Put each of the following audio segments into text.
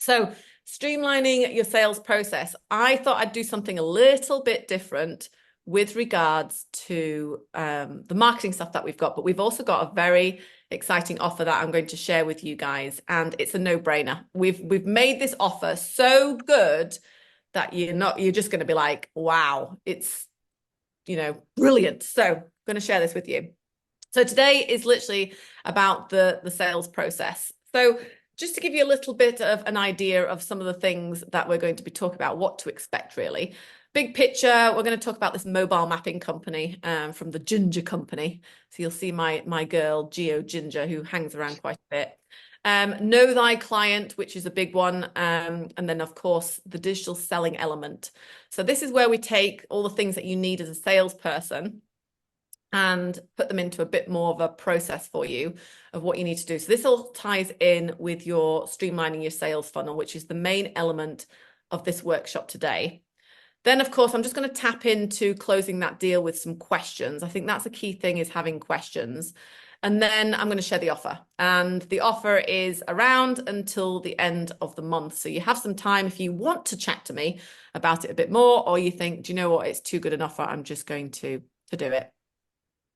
So streamlining your sales process. I thought I'd do something a little bit different with regards to the marketing stuff that we've got, but we've also got a very exciting offer that I'm going to share with you guys, and it's a no-brainer. We've made this offer so good that you're just going to be like, wow, it's brilliant. So I'm going to share this with you. So today is literally about the sales process. So just to give you a little bit of an idea of some of the things that we're going to be talking about, what to expect really. Big picture, we're going to talk about this mobile mapping company from the Ginger company. So you'll see my girl, Geo Ginger, who hangs around quite a bit. Know thy client, which is a big one. And then, of course, the digital selling element. So this is where we take all the things that you need as a salesperson and put them into a bit more of a process for you of what you need to do. So this all ties in with your streamlining your sales funnel, which is the main element of this workshop today. Then, of course, I'm just going to tap into closing that deal with some questions. I think that's a key thing, is having questions. And then I'm going to share the offer. And the offer is around until the end of the month. So you have some time if you want to chat to me about it a bit more, or you think, do you know what, it's too good an offer, I'm just going to do it.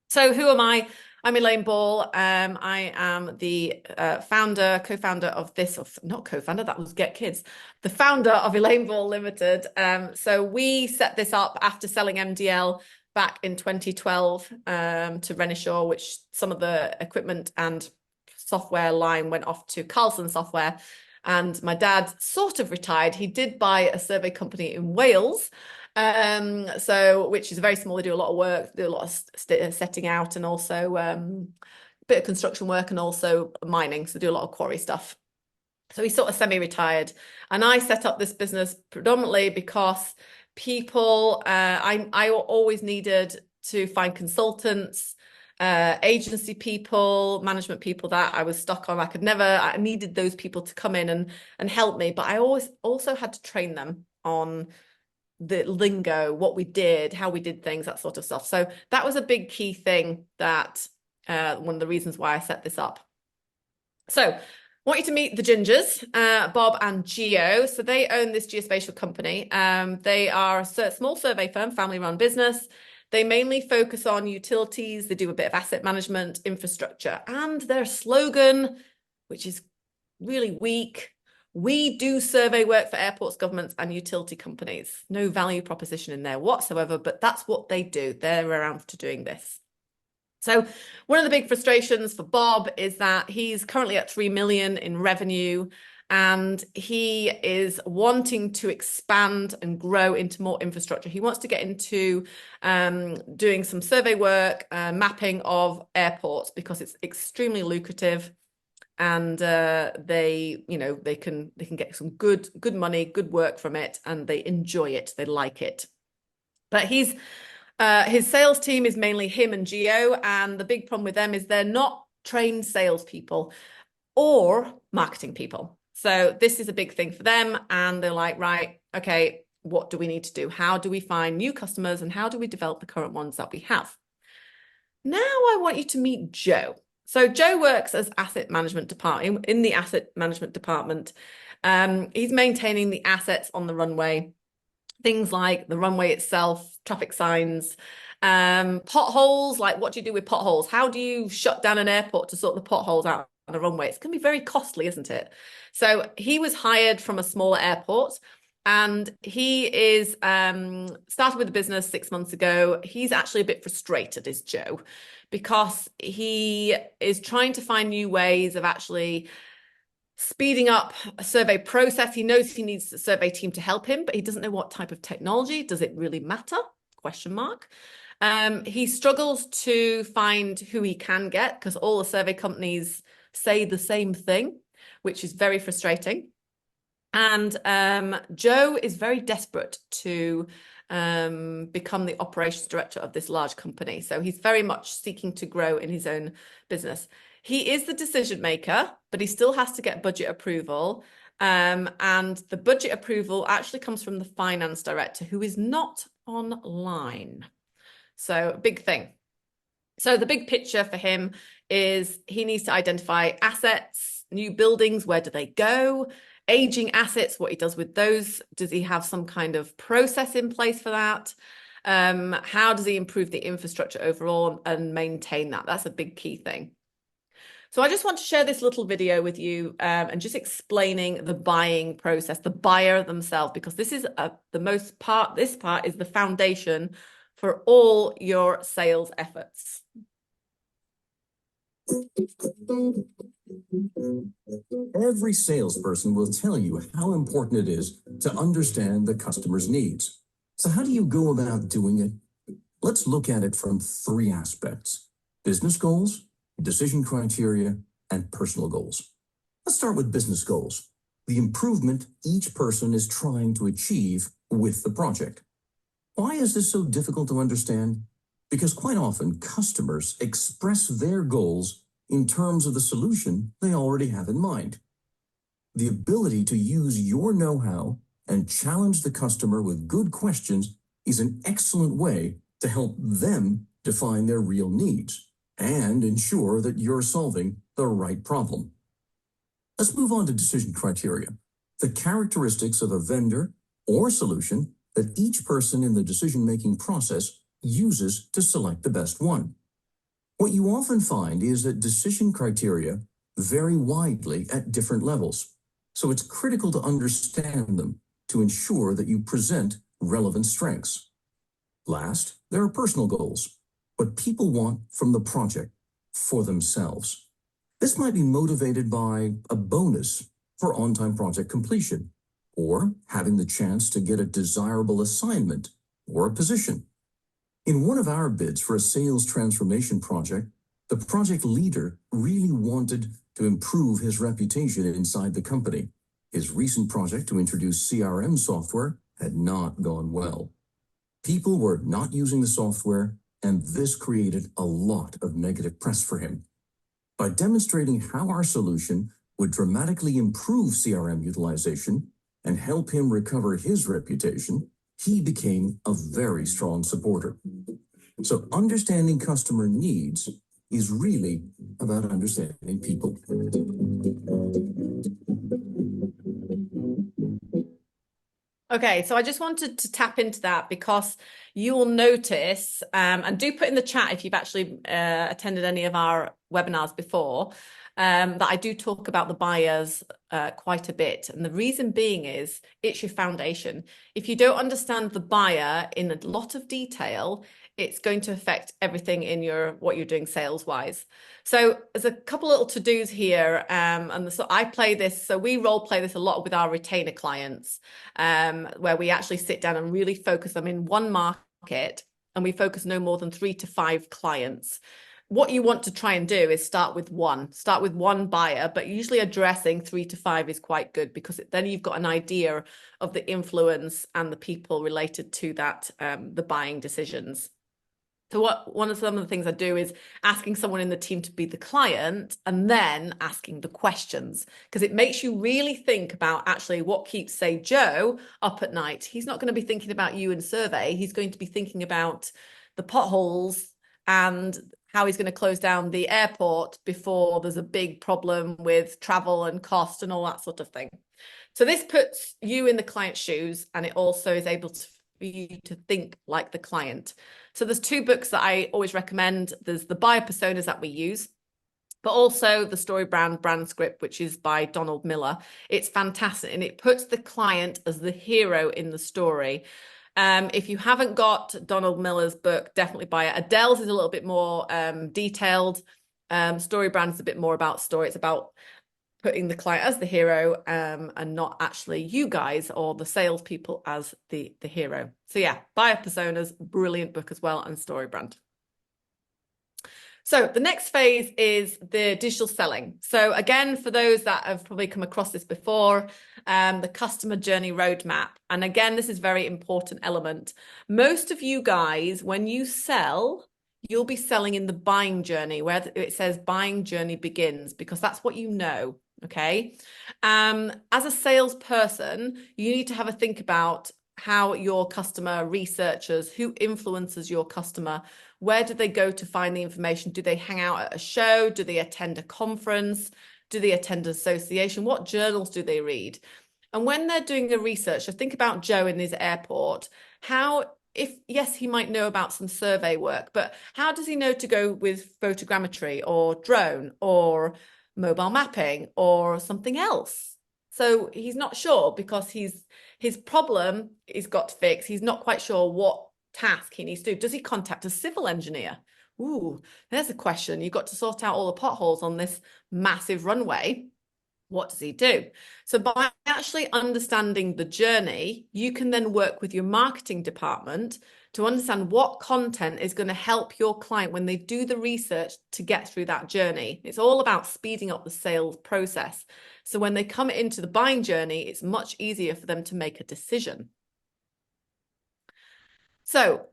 So who am I? I'm Elaine Ball. I am the co-founder of this, not co-founder, that was Get Kids, the founder of Elaine Ball Limited. So we set this up after selling MDL back in 2012 to Renishaw, which some of the equipment and software line went off to Carlson Software. And my dad sort of retired. He did buy a survey company in Wales, which is very small. They do a lot of work, do a lot of setting out, and also a bit of construction work, and also mining. So they do a lot of quarry stuff. So he's sort of semi-retired. And I set up this business predominantly because I always needed to find consultants, agency people, management people that I was stuck on. I needed those people to come in and help me, but I always also had to train them on the lingo, what we did, how we did things, that sort of stuff. So that was a big key thing, that one of the reasons why I set this up. So I want you to meet the Gingers, Bob and Geo. So they own this geospatial company. They are a small survey firm, family-run business. They mainly focus on utilities. They do a bit of asset management, infrastructure, and their slogan, which is really weak: we do survey work for airports, governments, and utility companies. No value proposition in there whatsoever, but that's what they do. They're around to doing this. So one of the big frustrations for Bob is that he's currently at 3 million in revenue, and he is wanting to expand and grow into more infrastructure. He wants to get into doing some survey work, mapping of airports, because it's extremely lucrative, and they can get some good money, good work from it, and they enjoy it, they like it. But his sales team is mainly him and Geo, and the big problem with them is they're not trained salespeople or marketing people. So this is a big thing for them, and they're like, right, okay, what do we need to do? How do we find new customers, and how do we develop the current ones that we have? Now I want you to meet Joe. So Joe works as asset management department, in the asset management department. He's maintaining the assets on the runway, things like the runway itself, traffic signs, potholes. Like, what do you do with potholes? How do you shut down an airport to sort the potholes out on a runway? It's going to be very costly, isn't it? So he was hired from a smaller airport, and he is started with the business 6 months ago. He's actually a bit frustrated, is Joe, because he is trying to find new ways of actually speeding up a survey process. He knows he needs a survey team to help him, but he doesn't know what type of technology. Does it really matter? Question mark. He struggles to find who he can get, because all the survey companies say the same thing, which is very frustrating. And Joe is very desperate to become the operations director of this large company. So he's very much seeking to grow in his own business. He is the decision maker, but he still has to get budget approval. And the budget approval actually comes from the finance director, who is not online. So big thing. So the big picture for him is he needs to identify assets, new buildings, where do they go? Aging assets, what he does with those. Does he have some kind of process in place for that? How does he improve the infrastructure overall and maintain that? That's a big key thing. So I just want to share this little video with you and just explaining the buying process, the buyer themselves, because this is this part is the foundation for all your sales efforts. Every salesperson will tell you how important it is to understand the customer's needs. So how do you go about doing it? Let's look at it from 3 aspects: business goals, decision criteria, and personal goals. Let's start with business goals, the improvement each person is trying to achieve with the project. Why is this so difficult to understand? Because quite often customers express their goals in terms of the solution they already have in mind. The ability to use your know-how and challenge the customer with good questions is an excellent way to help them define their real needs and ensure that you're solving the right problem. Let's move on to decision criteria, the characteristics of a vendor or solution that each person in the decision-making process uses to select the best one. What you often find is that decision criteria vary widely at different levels, so it's critical to understand them to ensure that you present relevant strengths. Last, there are personal goals, what people want from the project for themselves. This might be motivated by a bonus for on-time project completion, or having the chance to get a desirable assignment or a position. In one of our bids for a sales transformation project, the project leader really wanted to improve his reputation inside the company. His recent project to introduce CRM software had not gone well. People were not using the software, and this created a lot of negative press for him. By demonstrating how our solution would dramatically improve CRM utilization and help him recover his reputation, he became a very strong supporter. So understanding customer needs is really about understanding people. Okay, so I just wanted to tap into that because you will notice, and do put in the chat if you've actually attended any of our webinars before, that I do talk about the buyers quite a bit. And the reason being is it's your foundation. If you don't understand the buyer in a lot of detail, it's going to affect everything in what you're doing sales wise. So there's a couple little to-dos here, so I play this. So we role play this a lot with our retainer clients, where we actually sit down and really focus them in one market, and we focus no more than 3 to 5 clients. What you want to try and do is start with one buyer, but usually addressing 3 to 5 is quite good, because then you've got an idea of the influence and the people related to that, the buying decisions. So one of some of the things I do is asking someone in the team to be the client and then asking the questions, because it makes you really think about actually what keeps, say, Joe up at night. He's not going to be thinking about you in survey. He's going to be thinking about the potholes and how he's going to close down the airport before there's a big problem with travel and cost and all that sort of thing. So this puts you in the client's shoes, and it also is able to for you to think like the client. So there's 2 books that I always recommend. There's the buyer personas that we use, but also the Story Brand Script, which is by Donald Miller. It's fantastic, and it puts the client as the hero in the story. If you haven't got Donald Miller's book, definitely buy it. Adele's is a little bit more detailed. Story Brand is a bit more about story. It's about putting the client as the hero, and not actually you guys or the salespeople as the hero. So yeah, Buyer Personas, brilliant book as well, and Story Brand. So the next phase is the digital selling. So again, for those that have probably come across this before, the customer journey roadmap. And again, this is a very important element. Most of you guys, when you sell, you'll be selling in the buying journey, where it says buying journey begins, because that's what you know. Okay. As a salesperson, you need to have a think about how your customer researchers, who influences your customer, where do they go to find the information? Do they hang out at a show? Do they attend a conference? Do they attend an association? What journals do they read? And when they're doing the research, so think about Joe in his airport, yes, he might know about some survey work, but how does he know to go with photogrammetry or drone or mobile mapping or something else? So he's not sure because his problem is got to fix. He's not quite sure what task he needs to do. Does he contact a civil engineer? Ooh, there's a question. You've got to sort out all the potholes on this massive runway. What does he do? So by actually understanding the journey, you can then work with your marketing department to understand what content is going to help your client when they do the research to get through that journey. It's all about speeding up the sales process. So when they come into the buying journey, it's much easier for them to make a decision. So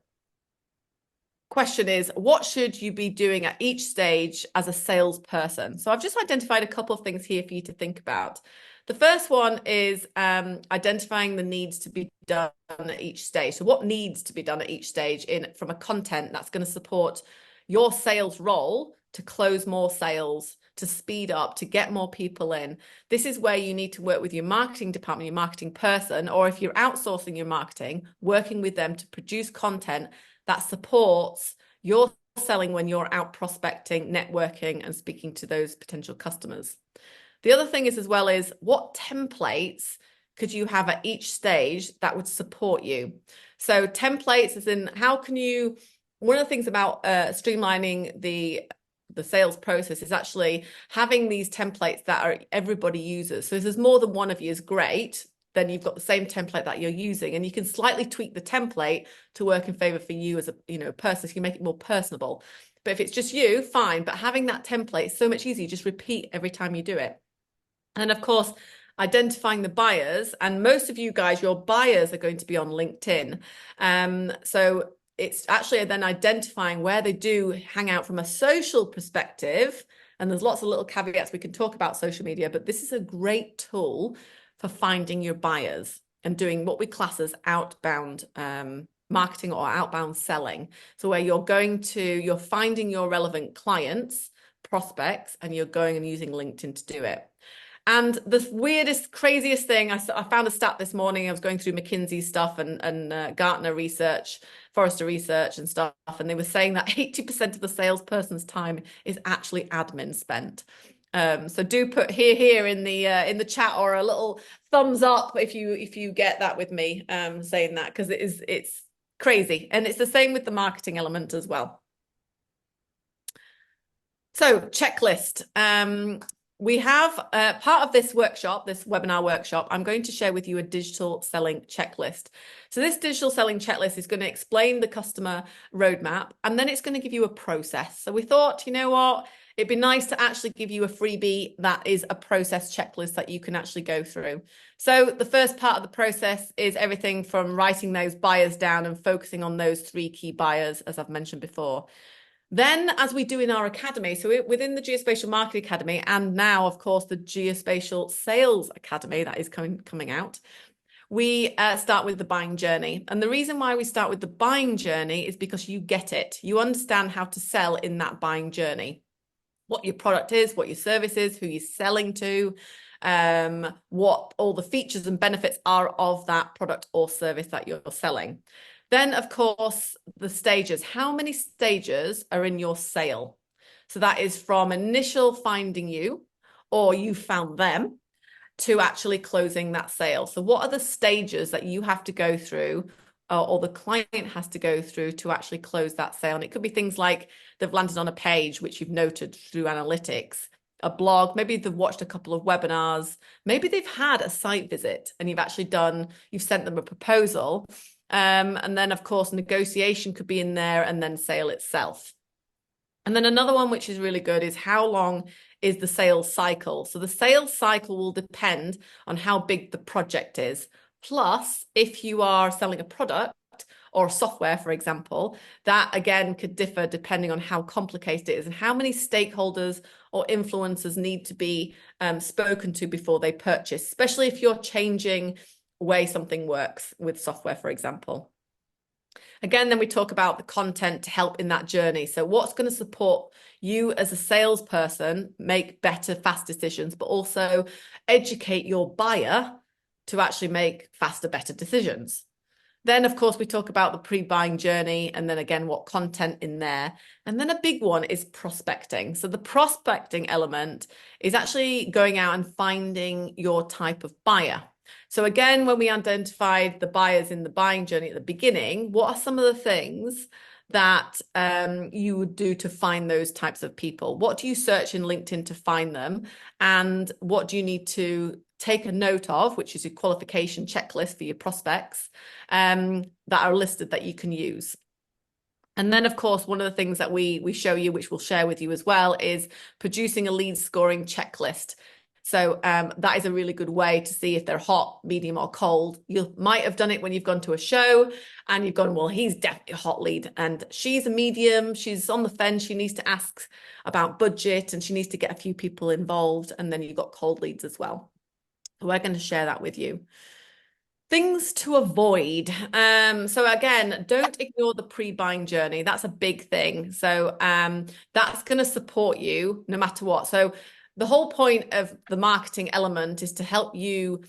question is, what should you be doing at each stage as a salesperson? So I've just identified a couple of things here for you to think about. The first one is identifying the needs to be done at each stage. So what needs to be done at each stage from a content that's going to support your sales role to close more sales, to speed up, to get more people in. This is where you need to work with your marketing department, your marketing person, or if you're outsourcing your marketing, working with them to produce content that supports your selling when you're out prospecting, networking, and speaking to those potential customers. The other thing is as well is what templates could you have at each stage that would support you? So templates as in how can you, one of the things about streamlining the sales process is actually having these templates that everybody uses. So if there's more than one of you is great, then you've got the same template that you're using and you can slightly tweak the template to work in favor for you as a person, so you make it more personable. But if it's just you, fine. But having that template is so much easier. You just repeat every time you do it. And of course, identifying the buyers, and most of you guys, your buyers are going to be on LinkedIn. So it's actually then identifying where they do hang out from a social perspective. And there's lots of little caveats we can talk about social media, but this is a great tool for finding your buyers and doing what we class as outbound marketing or outbound selling. So where you're finding your relevant clients, prospects, and you're going and using LinkedIn to do it. And the weirdest, craziest thing, I found a stat this morning. I was going through McKinsey stuff and Gartner research, Forrester research and stuff, and they were saying that 80% of the salesperson's time is actually admin spent. So do put here in the chat or a little thumbs up if you get that with me saying that, because it's crazy, and it's the same with the marketing element as well. So checklist. We have part of this workshop, this webinar workshop, I'm going to share with you a digital selling checklist. So this digital selling checklist is going to explain the customer roadmap, and then it's going to give you a process. So we thought, you know what, it'd be nice to actually give you a freebie that is a process checklist that you can actually go through. So the first part of the process is everything from writing those buyers down and focusing on those 3 key buyers, as I've mentioned before. Then, as we do in our academy, so within the Geospatial Marketing Academy, and now, of course, the Geospatial Sales Academy that is coming out, we start with the buying journey. And the reason why we start with the buying journey is because you get it. You understand how to sell in that buying journey. What your product is, what your service is, who you're selling to, what all the features and benefits are of that product or service that you're selling. Then, of course, the stages. How many stages are in your sale? So that is from initial finding you, or you found them, to actually closing that sale. So what are the stages that you have to go through, or the client has to go through to actually close that sale? And it could be things like they've landed on a page, which you've noted through analytics, a blog, maybe they've watched a couple of webinars, maybe they've had a site visit and you've sent them a proposal. And then, of course, negotiation could be in there, and then sale itself. And then another one, which is really good, is how long is the sales cycle? So the sales cycle will depend on how big the project is. Plus, if you are selling a product or software, for example, that again could differ depending on how complicated it is and how many stakeholders or influencers need to be spoken to before they purchase, especially if you're changing way something works with software, for example. Again, then we talk about the content to help in that journey. So what's going to support you as a salesperson make better, fast decisions, but also educate your buyer to actually make faster, better decisions. Then, of course, we talk about the pre-buying journey and then again, what content in there. And then a big one is prospecting. So the prospecting element is actually going out and finding your type of buyer. So again, when we identified the buyers in the buying journey at the beginning, what are some of the things that you would do to find those types of people? What do you search in LinkedIn to find them? And what do you need to take a note of, which is your qualification checklist for your prospects that are listed that you can use? And then, of course, one of the things that we show you, which we'll share with you as well, is producing a lead scoring checklist. So that is a really good way to see if they're hot, medium, or cold. You might have done it when you've gone to a show and you've gone, well, he's definitely a hot lead and she's a medium, she's on the fence, she needs to ask about budget and she needs to get a few people involved. And then you've got cold leads as well. We're going to share that with you. Things to avoid. So again, don't ignore the pre-buying journey. That's a big thing. So that's going to support you no matter what. So the whole point of the marketing element is to help you,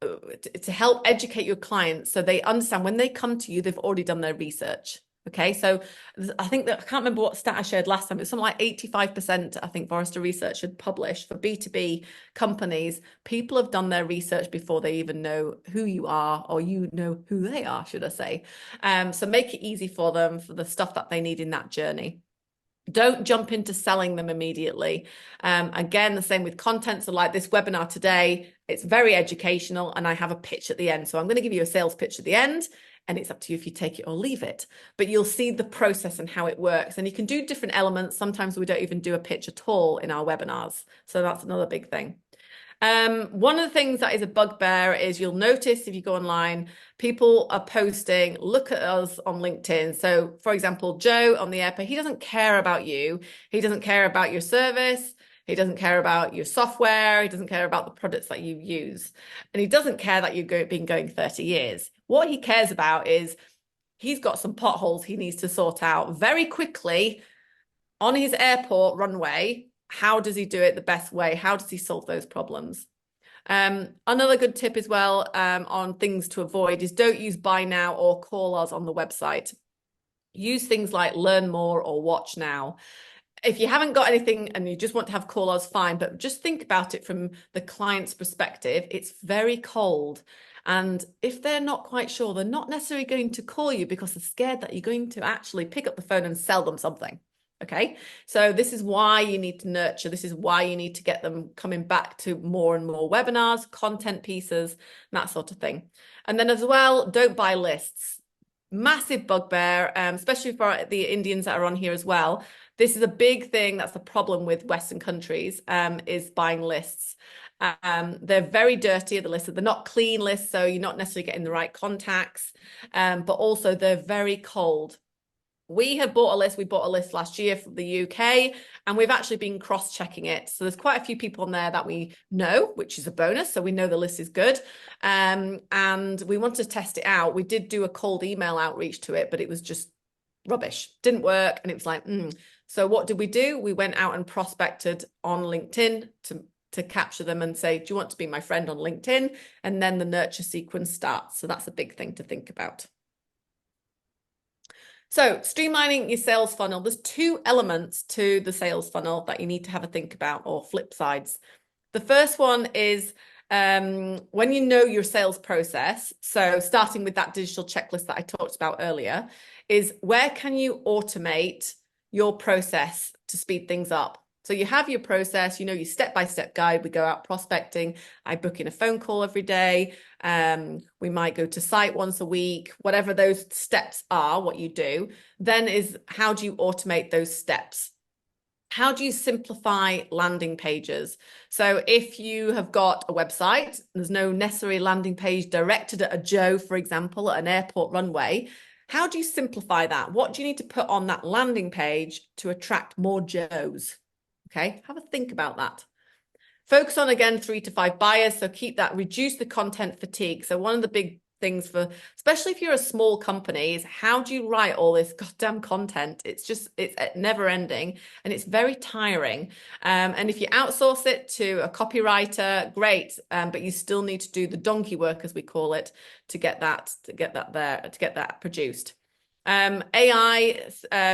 to help educate your clients so they understand when they come to you, they've already done their research. Okay, so I think that I can't remember what stat I shared last time. It's something like 85%, I think Forrester Research had published for B2B companies. People have done their research before they even know who you are, or you know who they are, should I say. So make it easy for them for the stuff that they need in that journey. Don't jump into selling them immediately. Again, the same with content. So like this webinar today, it's very educational and I have a pitch at the end. So I'm going to give you a sales pitch at the end. And it's up to you if you take it or leave it. But you'll see the process and how it works. And you can do different elements. Sometimes we don't even do a pitch at all in our webinars. So that's another big thing. One of the things that is a bugbear is you'll notice if you go online, people are posting, look at us on LinkedIn. So for example, Joe on the airport, he doesn't care about you. He doesn't care about your service. He doesn't care about your software. He doesn't care about the products that you use. And he doesn't care that you've been going 30 years. What he cares about is he's got some potholes he needs to sort out very quickly on his airport runway. How does he do it the best way? How does he solve those problems? Another good tip as well on things to avoid is don't use buy now or call us on the website. Use things like learn more or watch now. If you haven't got anything and you just want to have call us, fine, but just think about it from the client's perspective. It's very cold. And if they're not quite sure, they're not necessarily going to call you because they're scared that you're going to actually pick up the phone and sell them something. Okay, so this is why you need to nurture. This is why you need to get them coming back to more and more webinars, content pieces, that sort of thing. And then as well, don't buy lists. Massive bugbear, especially for the Indians that are on here as well. This is a big thing. That's the problem with Western countries, is buying lists. They're very dirty, the lists. They're not clean lists, so you're not necessarily getting the right contacts, but also they're very cold. We have bought a list. We bought a list last year from the UK, and we've actually been cross-checking it. So there's quite a few people on there that we know, which is a bonus. So we know the list is good. And we wanted to test it out. We did do a cold email outreach to it, but it was just rubbish. Didn't work. And it was like, So what did we do? We went out and prospected on LinkedIn to capture them and say, do you want to be my friend on LinkedIn? And then the nurture sequence starts. So that's a big thing to think about. So streamlining your sales funnel, there's two elements to the sales funnel that you need to have a think about, or flip sides. The first one is when you know your sales process, so starting with that digital checklist that I talked about earlier, is where can you automate your process to speed things up? So you have your process, you know, your step-by-step guide. We go out prospecting. I book in a phone call every day. We might go to site once a week, whatever those steps are, what you do. Then is how do you automate those steps? How do you simplify landing pages? So if you have got a website, there's no necessary landing page directed at a Joe, for example, at an airport runway. How do you simplify that? What do you need to put on that landing page to attract more Joes? Okay, have a think about that. Focus on, again, 3 to 5 buyers. So keep that, reduce the content fatigue. So one of the big things for, especially if you're a small company, is how do you write all this goddamn content? It's never ending and it's very tiring. And if you outsource it to a copywriter, great. But you still need to do the donkey work, as we call it, to get that produced. AI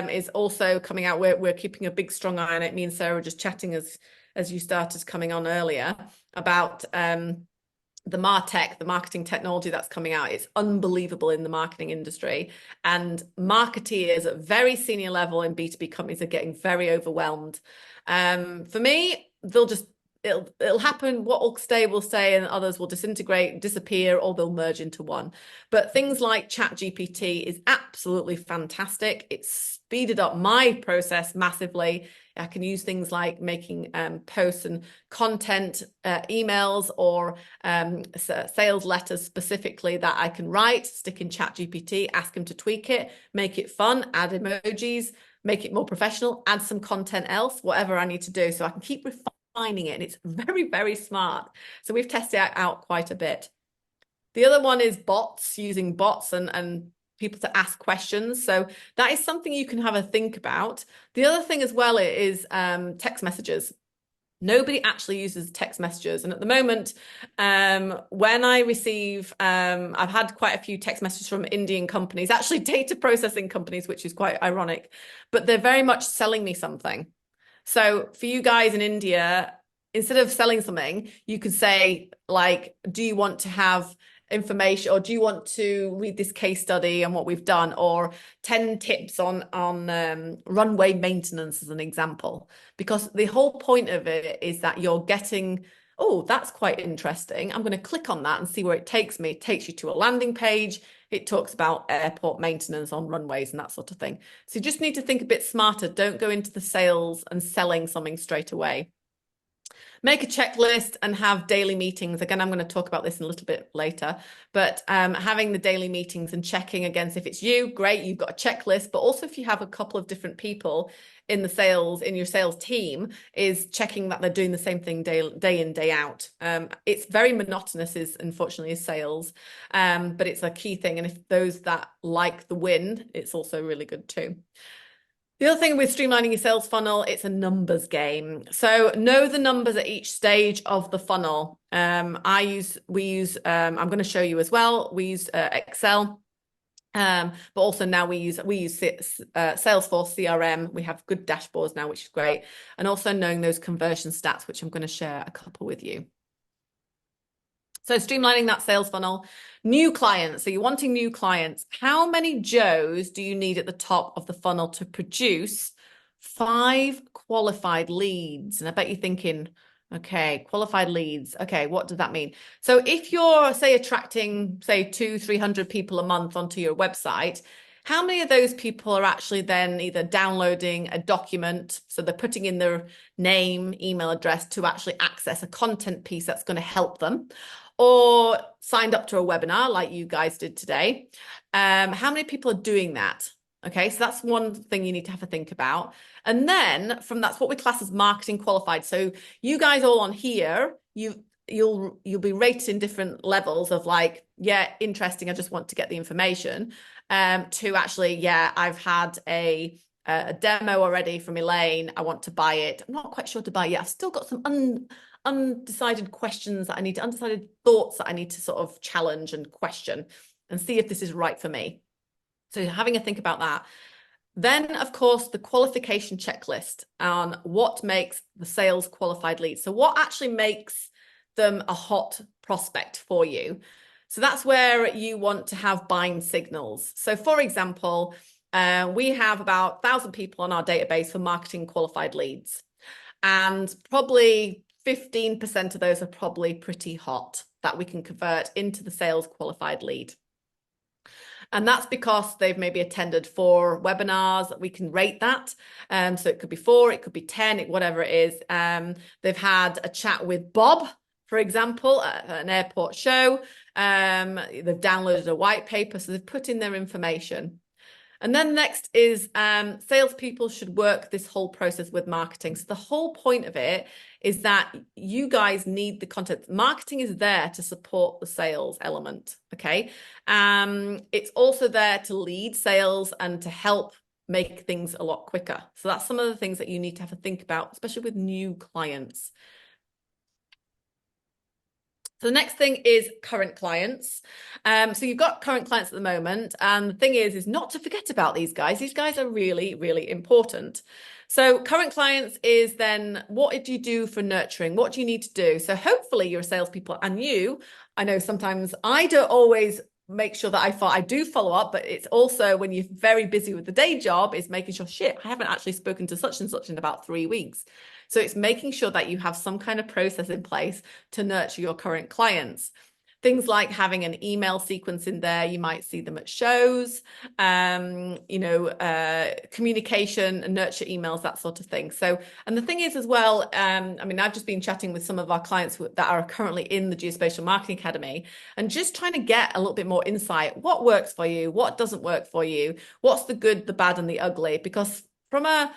is also coming out. We're keeping a big strong eye on it. Me and Sarah were just chatting as you started coming on earlier about the MarTech, the marketing technology that's coming out. It's unbelievable in the marketing industry, and marketeers at very senior level in B2B companies are getting very overwhelmed. For me, it'll happen. What will stay, and others will disintegrate, disappear, or they'll merge into one. But things like ChatGPT is absolutely fantastic. It's speeded up my process massively. I can use things like making posts and content, emails, or sales letters specifically that I can write, stick in ChatGPT, ask him to tweak it, make it fun, add emojis, make it more professional, add some content else, whatever I need to do. So I can keep refining it, and it's very, very smart. So we've tested it out quite a bit. The other one is bots, using bots and people to ask questions. So that is something you can have a think about. The other thing as well is text messages. Nobody actually uses text messages. And at the moment, when I receive, I've had quite a few text messages from Indian companies, actually data processing companies, which is quite ironic, but they're very much selling me something. So for you guys in India, instead of selling something, you could say, like, do you want to have information, or do you want to read this case study and what we've done, or 10 tips on runway maintenance as an example? Because the whole point of it is that you're getting, oh, that's quite interesting, I'm going to click on that and see where it takes me. It takes you to a landing page. It talks about airport maintenance on runways and that sort of thing. So you just need to think a bit smarter. Don't go into the sales and selling something straight away. Make a checklist and have daily meetings. Again, I'm going to talk about this in a little bit later, but having the daily meetings and checking against, if it's you, great, you've got a checklist, but also if you have a couple of different people in your sales team, is checking that they're doing the same thing day in, day out. It's very monotonous, unfortunately, is sales, but it's a key thing. And if those that like the win, it's also really good too. The other thing with streamlining your sales funnel, it's a numbers game. So know the numbers at each stage of the funnel. I'm going to show you as well. We use Excel, but also now we use Salesforce CRM. We have good dashboards now, which is great. And also knowing those conversion stats, which I'm going to share a couple with you. So streamlining that sales funnel, new clients. So you're wanting new clients. How many Joes do you need at the top of the funnel to produce 5 qualified leads? And I bet you're thinking, okay, qualified leads. Okay, what does that mean? So if you're, say, attracting, say, 200-300 people a month onto your website, how many of those people are actually then either downloading a document, so they're putting in their name, email address to actually access a content piece that's going to help them, or signed up to a webinar like you guys did today? How many people are doing that? Okay, so that's one thing you need to have a think about. And then that's what we class as marketing qualified. So you guys all on here, you'll be rated in different levels of, like, yeah, interesting, I just want to get the information, to actually, yeah, I've had a demo already from Elaine, I want to buy it. I'm not quite sure to buy it yet. I've still got some undecided questions that I need to, undecided thoughts that I need to sort of challenge and question and see if this is right for me. So having a think about that. Then, of course, the qualification checklist on what makes the sales qualified lead. So what actually makes them a hot prospect for you? So that's where you want to have buying signals. So for example, we have about 1,000 people on our database for marketing qualified leads, and probably 15% of those are probably pretty hot that we can convert into the sales qualified lead. And that's because they've maybe attended 4 webinars. We can rate that. So it could be 4, it could be 10, whatever it is. They've had a chat with Bob, for example, at an airport show. They've downloaded a white paper, so they've put in their information. And then next is salespeople should work this whole process with marketing. So the whole point of it is that you guys need the content. Marketing is there to support the sales element, okay? It's also there to lead sales and to help make things a lot quicker. So that's some of the things that you need to have a think about, especially with new clients. So the next thing is current clients. So you've got current clients at the moment. And the thing is not to forget about these guys. These guys are really, really important. So current clients is then what do you do for nurturing? What do you need to do? So hopefully you're salespeople and I know sometimes I don't always make sure that I do follow up, but it's also when you're very busy with the day job, is making sure, shit, I haven't actually spoken to such and such in about 3 weeks. So it's making sure that you have some kind of process in place to nurture your current clients. Things like having an email sequence in there. You might see them at shows, communication and nurture emails, that sort of thing. So, and the thing is as well, I've just been chatting with some of our clients that are currently in the Geospatial Marketing Academy and just trying to get a little bit more insight. What works for you? What doesn't work for you? What's the good, the bad, and the ugly? Because from a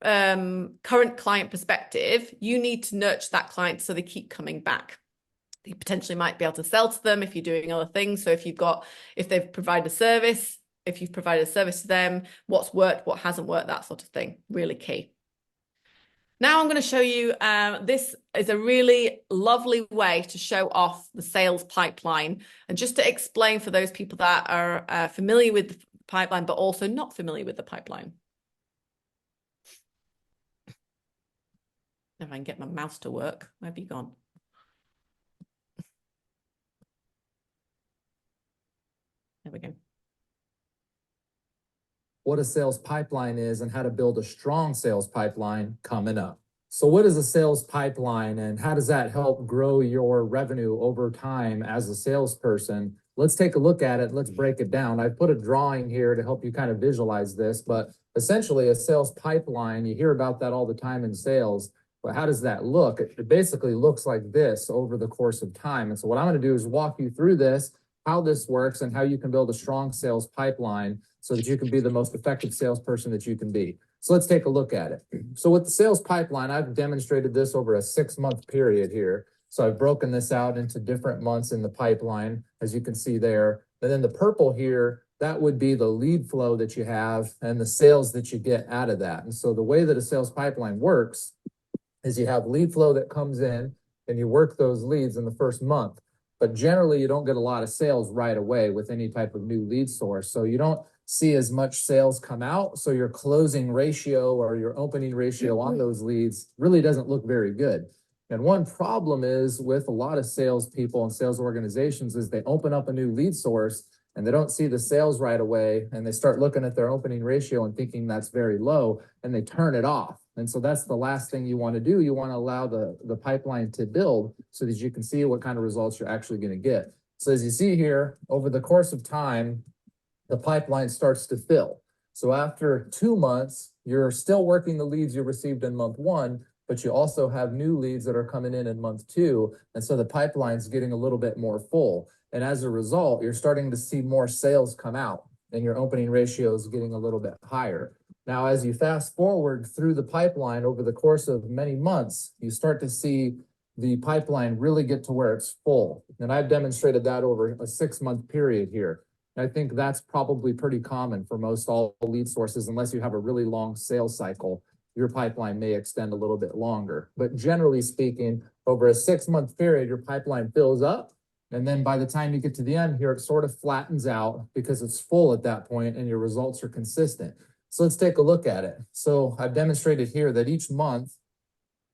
current client perspective, you need to nurture that client so they keep coming back. You potentially might be able to sell to them if you're doing other things. So if they've provided a service, if you've provided a service to them, what's worked, what hasn't worked, that sort of thing, really key. Now I'm going to show you, this is a really lovely way to show off the sales pipeline. And just to explain for those people that are familiar with the pipeline, but also not familiar with the pipeline. If I can get my mouse to work, where have you gone? There we go. What a sales pipeline is and how to build a strong sales pipeline coming up. So what is a sales pipeline and how does that help grow your revenue over time as a salesperson? Let's take a look at it. Let's break it down. I put a drawing here to help you kind of visualize this, but essentially a sales pipeline, you hear about that all the time in sales. But how does that look? It basically looks like this over the course of time. And so what I'm going to do is walk you through this, how this works, and how you can build a strong sales pipeline so that you can be the most effective salesperson that you can be. So let's take a look at it. So with the sales pipeline, I've demonstrated this over a 6-month period here. So I've broken this out into different months in the pipeline, as you can see there. And then the purple here, that would be the lead flow that you have and the sales that you get out of that. And so the way that a sales pipeline works is you have lead flow that comes in and you work those leads in the first month. But generally, you don't get a lot of sales right away with any type of new lead source. So you don't see as much sales come out. So your closing ratio or your opening ratio on those leads really doesn't look very good. And one problem is with a lot of salespeople and sales organizations is they open up a new lead source and they don't see the sales right away. And they start looking at their opening ratio and thinking that's very low and they turn it off. And so that's the last thing you want to do. You want to allow the pipeline to build so that you can see what kind of results you're actually going to get. So as you see here, over the course of time, the pipeline starts to fill. So after 2 months, you're still working the leads you received in month 1, but you also have new leads that are coming in month 2. And so the pipeline's getting a little bit more full. And as a result, you're starting to see more sales come out and your opening ratio is getting a little bit higher. Now, as you fast forward through the pipeline over the course of many months, you start to see the pipeline really get to where it's full. And I've demonstrated that over a 6-month period here. And I think that's probably pretty common for most all lead sources, unless you have a really long sales cycle. Your pipeline may extend a little bit longer. But generally speaking, over a 6-month period, your pipeline fills up. And then by the time you get to the end here, it sort of flattens out because it's full at that point and your results are consistent. So let's take a look at it. So I've demonstrated here that each month,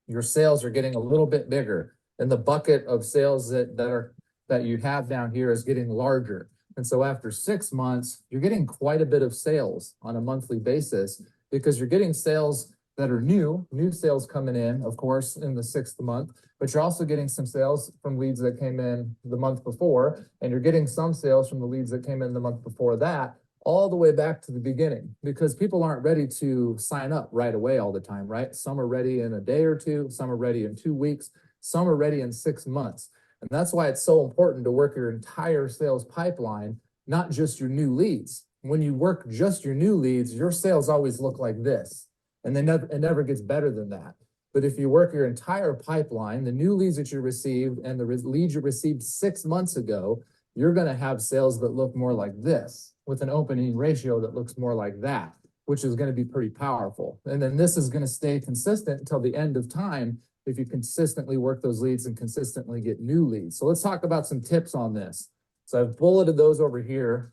your sales are getting a little bit bigger. And the bucket of sales that you have down here is getting larger. And so after 6 months, you're getting quite a bit of sales on a monthly basis because you're getting sales that are new sales coming in, of course, in the 6th month, but you're also getting some sales from leads that came in the month before, and you're getting some sales from the leads that came in the month before that, all the way back to the beginning, because people aren't ready to sign up right away all the time, right? Some are ready in a day or two, some are ready in 2 weeks, some are ready in 6 months. And that's why it's so important to work your entire sales pipeline, not just your new leads. when you work just your new leads, your sales always look like this, and it never gets better than that. But if you work your entire pipeline, the new leads that you received and the leads you received 6 months ago, you're going to have sales that look more like this, with an opening ratio that looks more like that, which is going to be pretty powerful. And then this is going to stay consistent until the end of time if you consistently work those leads and consistently get new leads. So let's talk about some tips on this. So I've bulleted those over here.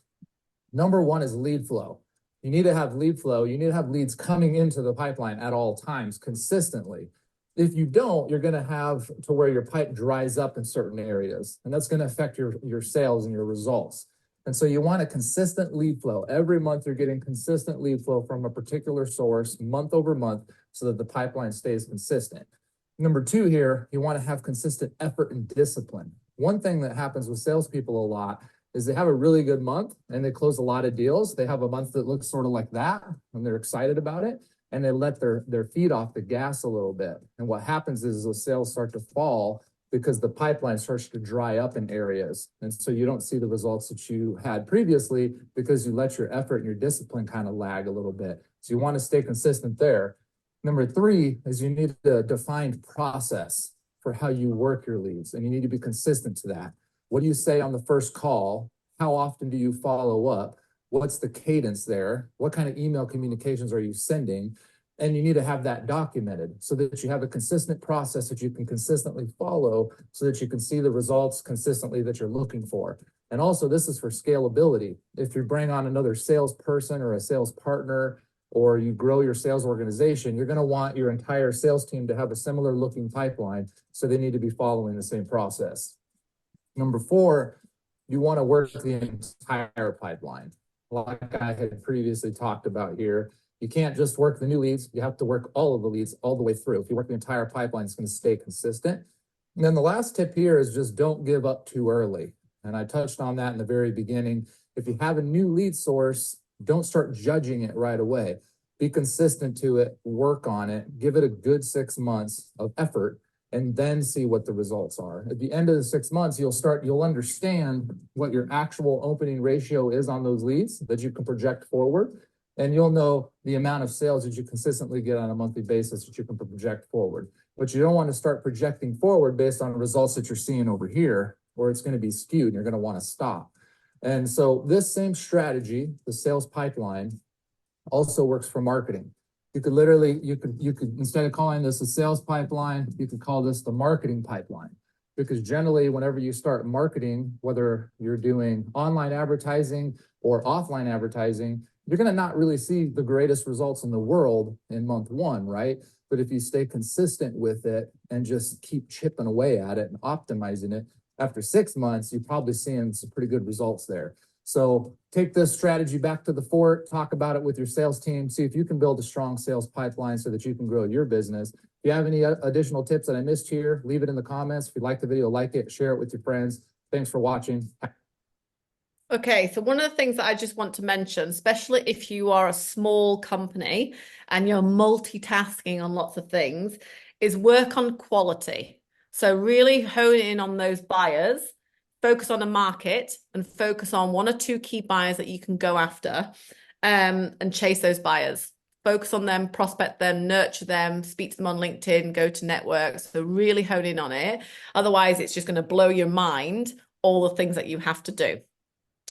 Number one is lead flow. You need to have lead flow. You need to have leads coming into the pipeline at all times consistently. If you don't, you're going to have to where your pipe dries up in certain areas, and that's going to affect your sales and your results. And so you want a consistent lead flow. Every month you're getting consistent lead flow from a particular source, month over month, so that the pipeline stays consistent. Number two here, you want to have consistent effort and discipline. One thing that happens with salespeople a lot is they have a really good month and they close a lot of deals. They have a month that looks sort of like that and they're excited about it, and they let their feet off the gas a little bit. And what happens is the sales start to fall because the pipeline starts to dry up in areas. And so you don't see the results that you had previously because you let your effort and your discipline kind of lag a little bit. So you want to stay consistent there. Number three is you need a defined process for how you work your leads, and you need to be consistent to that. What do you say on the first call? How often do you follow up? What's the cadence there? What kind of email communications are you sending? And you need to have that documented so that you have a consistent process that you can consistently follow so that you can see the results consistently that you're looking for. And also, this is for scalability. If you bring on another salesperson or a sales partner, or you grow your sales organization, you're going to want your entire sales team to have a similar looking pipeline, so they need to be following the same process. Number four, you want to work the entire pipeline. Like I had previously talked about here, you can't just work the new leads. You have to work all of the leads all the way through. If you work the entire pipeline, it's going to stay consistent. And then the last tip here is just don't give up too early. And I touched on that in the very beginning. If you have a new lead source, don't start judging it right away. Be consistent to it, work on it, give it a good 6 months of effort, and then see what the results are. At the end of the 6 months, you'll understand what your actual opening ratio is on those leads that you can project forward. And you'll know the amount of sales that you consistently get on a monthly basis that you can project forward. But you don't want to start projecting forward based on results that you're seeing over here, or it's going to be skewed and you're going to want to stop. And so this same strategy, the sales pipeline, also works for marketing. You could literally, you could instead of calling this a sales pipeline, you could call this the marketing pipeline. Because generally, whenever you start marketing, whether you're doing online advertising or offline advertising, you're going to not really see the greatest results in the world in month one, right? But if you stay consistent with it and just keep chipping away at it and optimizing it, after 6 months, you're probably seeing some pretty good results there. So take this strategy back to the fort, talk about it with your sales team, see if you can build a strong sales pipeline so that you can grow your business. If you have any additional tips that I missed here, leave it in the comments. If you like the video, like it, share it with your friends. Thanks for watching. Okay, so one of the things that I just want to mention, especially if you are a small company and you're multitasking on lots of things, is work on quality. So really hone in on those buyers, focus on a market, and focus on 1 or 2 key buyers that you can go after, and chase those buyers. Focus on them, prospect them, nurture them, speak to them on LinkedIn, go to networks. So really hone in on it. Otherwise, it's just going to blow your mind, all the things that you have to do.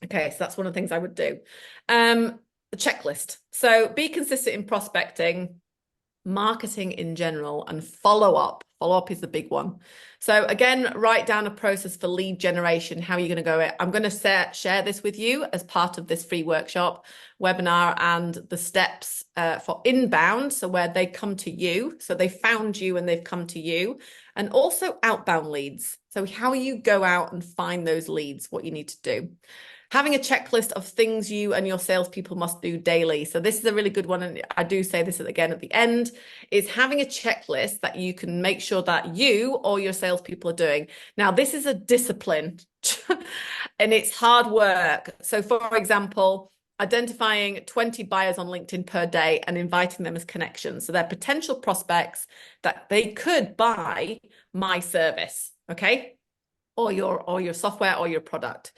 Okay, so that's one of the things I would do. The checklist. So be consistent in prospecting, marketing in general, and follow up. Follow up is the big one. So again, write down a process for lead generation. How are you going to go it? I'm going to share this with you as part of this free workshop webinar, and the steps for inbound. So where they come to you. So they found you and they've come to you, and also outbound leads. So how you go out and find those leads, what you need to do. Having a checklist of things you and your salespeople must do daily. So this is a really good one, and I do say this again at the end, is having a checklist that you can make sure that you or your salespeople are doing. Now, this is a discipline and it's hard work. So for example, identifying 20 buyers on LinkedIn per day and inviting them as connections. So they're potential prospects that they could buy my service, okay? or your software or your product.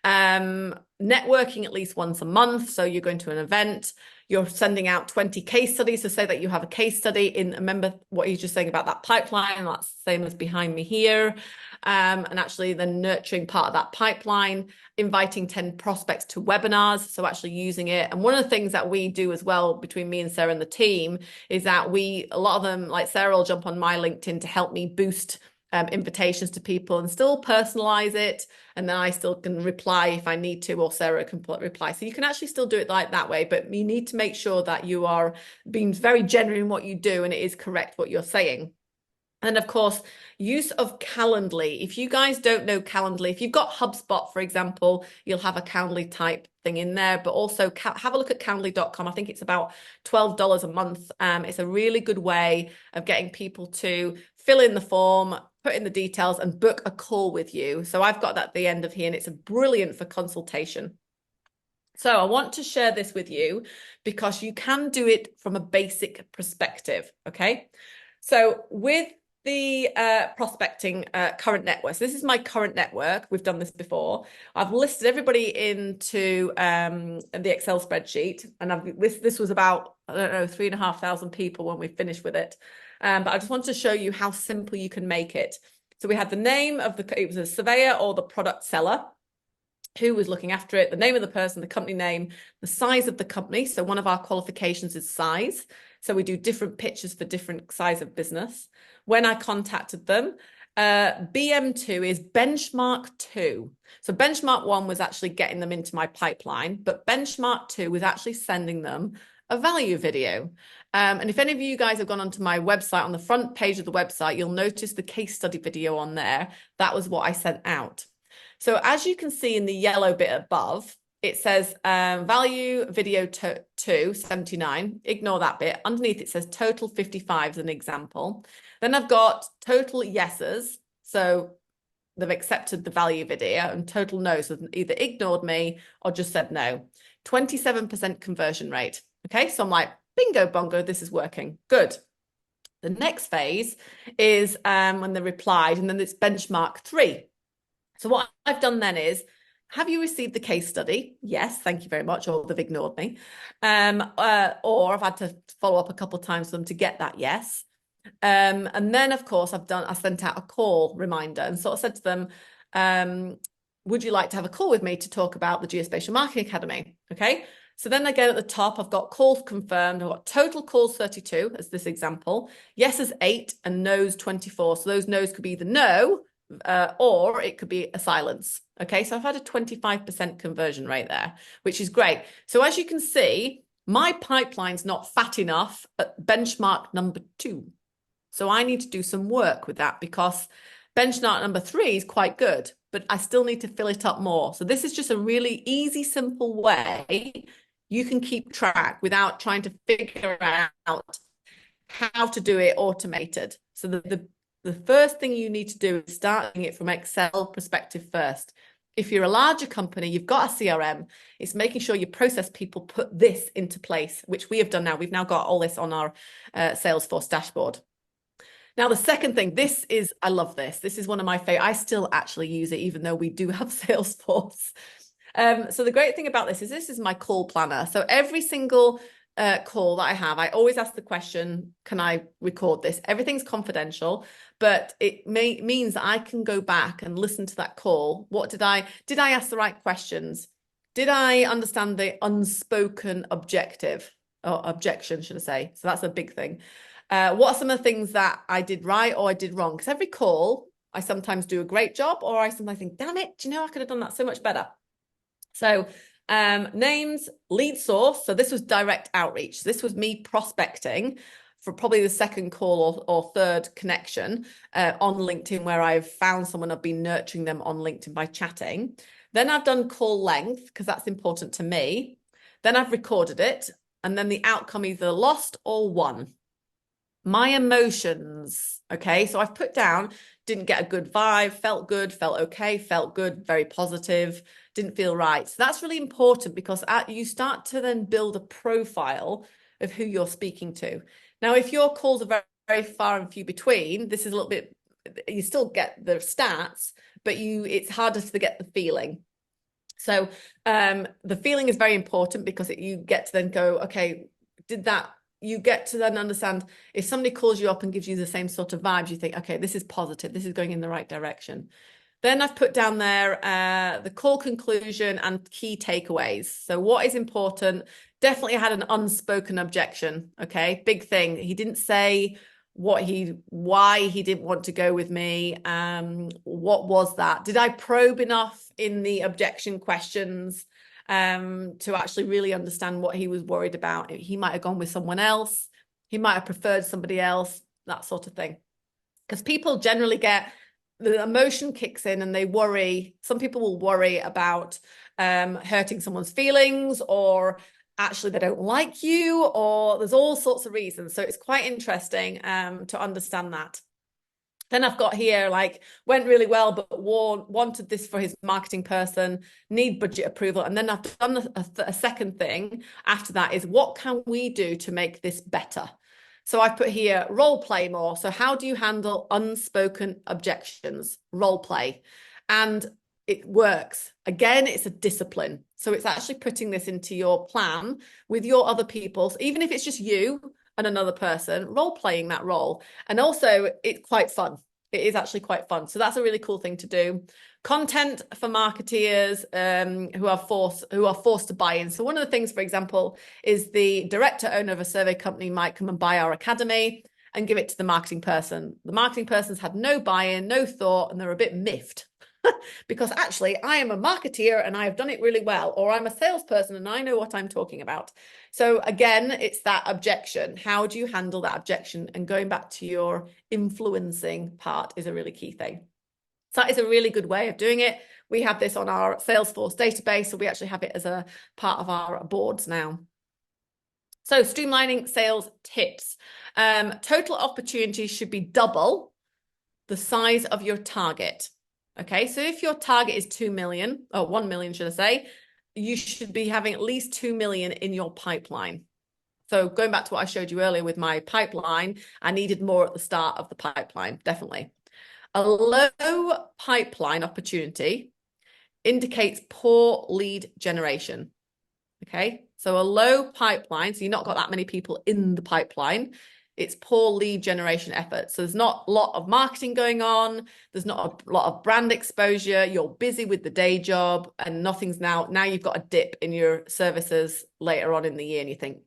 Networking at least once a month. So you're going to an event, you're sending out 20 case studies. So say that you have a case study in, remember what he's just saying about that pipeline, that's the same as behind me here. And actually then nurturing part of that pipeline, inviting 10 prospects to webinars. So actually using it. And one of the things that we do as well between me and Sarah and the team is that a lot of them, like Sarah will jump on my LinkedIn to help me boost invitations to people and still personalize it. And then I still can reply if I need to, or Sarah can reply. So you can actually still do it like that way, but you need to make sure that you are being very genuine in what you do and it is correct what you're saying. And of course, use of Calendly. If you guys don't know Calendly, if you've got HubSpot, for example, you'll have a Calendly type thing in there, but also have a look at calendly.com. I think it's about $12 a month. It's a really good way of getting people to fill in the form, put in the details and book a call with you. So I've got that at the end of here and it's brilliant for consultation. So I want to share this with you because you can do it from a basic perspective. Okay. So with the prospecting current network. So this is my current network. We've done this before. I've listed everybody into the Excel spreadsheet, and this was about, I don't know, 3,500 people when we finished with it. But I just want to show you how simple you can make it. So we had the name of it was a surveyor or the product seller, who was looking after it, the name of the person, the company name, the size of the company. So one of our qualifications is size. So we do different pitches for different size of business. When I contacted them, BM2 is benchmark 2. So benchmark 1 was actually getting them into my pipeline, but benchmark 2 was actually sending them a value video. And if any of you guys have gone onto my website, on the front page of the website, you'll notice the case study video on there. That was what I sent out. So as you can see in the yellow bit above, it says value video 2, 79. Ignore that bit. Underneath it says total 55 as an example. Then I've got total yeses. So they've accepted the value video, and total no's. So either ignored me or just said no. 27% conversion rate. Okay, so I'm like, bingo bongo, this is working. Good. The next phase is when they replied, and then it's benchmark 3. So what I've done then is, have you received the case study? Yes, thank you very much. Or they've ignored me. Or I've had to follow up a couple of times for them to get that yes. And then, of course, I sent out a call reminder and sort of said to them, would you like to have a call with me to talk about the Geospatial Marketing Academy? Okay. So then again, at the top, I've got calls confirmed. I've got total calls 32 as this example. Yeses 8 and no's 24. So those no's could be either no, or it could be a silence. Okay, so I've had a 25% conversion rate there, which is great. So as you can see, my pipeline's not fat enough at benchmark number 2. So I need to do some work with that, because benchmark number 3 is quite good, but I still need to fill it up more. So this is just a really easy, simple way you can keep track without trying to figure out how to do it automated. So the first thing you need to do is start doing it from Excel perspective first. If you're a larger company, you've got a CRM, it's making sure your process people put this into place, which we have done now. We've now got all this on our Salesforce dashboard. Now, the second thing, I love this. This is one of my favorite. I still actually use it, even though we do have Salesforce. So the great thing about this is my call planner. So every single call that I have, I always ask the question, can I record this? Everything's confidential, but it means that I can go back and listen to that call. Did I ask the right questions? Did I understand the unspoken objective or objection, should I say? So that's a big thing. What are some of the things that I did right or I did wrong? Because every call, I sometimes do a great job, or I sometimes think, damn it, do you know, I could have done that so much better. So names, lead source. So this was direct outreach. This was me prospecting for probably the second call or third connection on LinkedIn, where I've found someone, I've been nurturing them on LinkedIn by chatting. Then I've done call length, because that's important to me. Then I've recorded it, and then the outcome either lost or won. My emotions. Okay, so I've put down, didn't get a good vibe, felt good, felt okay, felt good, very positive, didn't feel right. So that's really important, because you start to then build a profile of who you're speaking to. Now, if your calls are very, very far and few between, this is a little bit you still get the stats, but it's harder to get the feeling. So the feeling is very important because you get to then go, okay, you get to then understand if somebody calls you up and gives you the same sort of vibes, you think, okay, this is positive, this is going in the right direction. Then I've put down there the call conclusion and key takeaways. So what is important? Definitely had an unspoken objection. Okay, big thing. He didn't say why he didn't want to go with me. What was that? Did I probe enough in the objection questions to actually really understand what he was worried about? He might have gone with someone else. He might have preferred somebody else, that sort of thing. Because people generally the emotion kicks in and they worry. Some people will worry about hurting someone's feelings, or actually they don't like you, or there's all sorts of reasons. So it's quite interesting to understand that. Then I've got here, like, went really well, but wanted this for his marketing person, need budget approval. And then I've done a second thing after that is, what can we do to make this better? So I put here role play more. So how do you handle unspoken objections? Role play. And it works. Again, it's a discipline. So it's actually putting this into your plan with your other people. So even if it's just you and another person, role playing that role. And also it's quite fun. It is actually quite fun. So that's a really cool thing to do. Content for marketeers who are forced to buy in. So one of the things, for example, is the director owner of a survey company might come and buy our academy and give it to the marketing person. The marketing person's had no buy-in, no thought, and they're a bit miffed. Because actually I am a marketeer and I have done it really well, or I'm a salesperson and I know what I'm talking about. So again, it's that objection. How do you handle that objection? And going back to your influencing part is a really key thing. So that is a really good way of doing it. We have this on our Salesforce database, so we actually have it as a part of our boards now. So streamlining sales tips. Total opportunity should be double the size of your target. Okay, so if your target is 2 million, or 1 million, should I say, you should be having at least 2 million in your pipeline. So going back to what I showed you earlier with my pipeline, I needed more at the start of the pipeline, definitely. A low pipeline opportunity indicates poor lead generation. Okay, so a low pipeline, so you've not got that many people in the pipeline, it's poor lead generation effort. So there's not a lot of marketing going on. There's not a lot of brand exposure. You're busy with the day job and nothing's now you've got a dip in your services later on in the year and you think,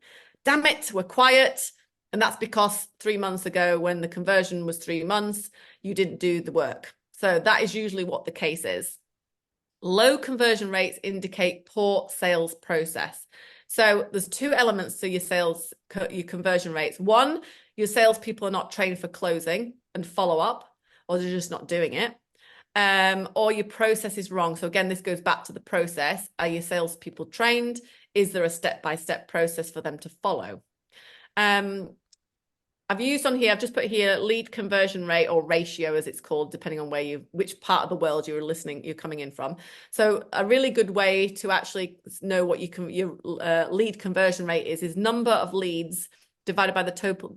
damn it, we're quiet. And that's because 3 months ago, when the conversion was 3 months, you didn't do the work. So that is usually what the case is. Low conversion rates indicate poor sales process. So there's 2 elements to your conversion rates. One, your salespeople are not trained for closing and follow up, or they're just not doing it. Or your process is wrong. So again, this goes back to the process. Are your salespeople trained? Is there a step-by-step process for them to follow? I've just put here lead conversion rate, or ratio as it's called, depending on which part of the world you're coming in from. So a really good way to actually know what your lead conversion rate is number of leads divided by the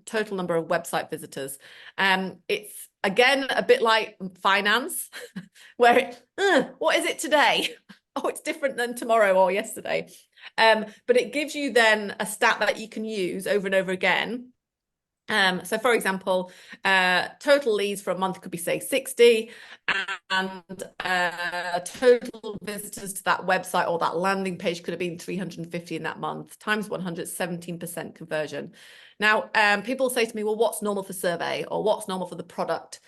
total number of website visitors. It's again a bit like finance, where what is it today? Oh, it's different than tomorrow or yesterday. But it gives you then a stat that you can use over and over again. So for example, total leads for a month could be, say, 60, and total visitors to that website or that landing page could have been 350 in that month, times 100, 17% conversion. Now, people say to me, well, what's normal for survey, or what's normal for the product?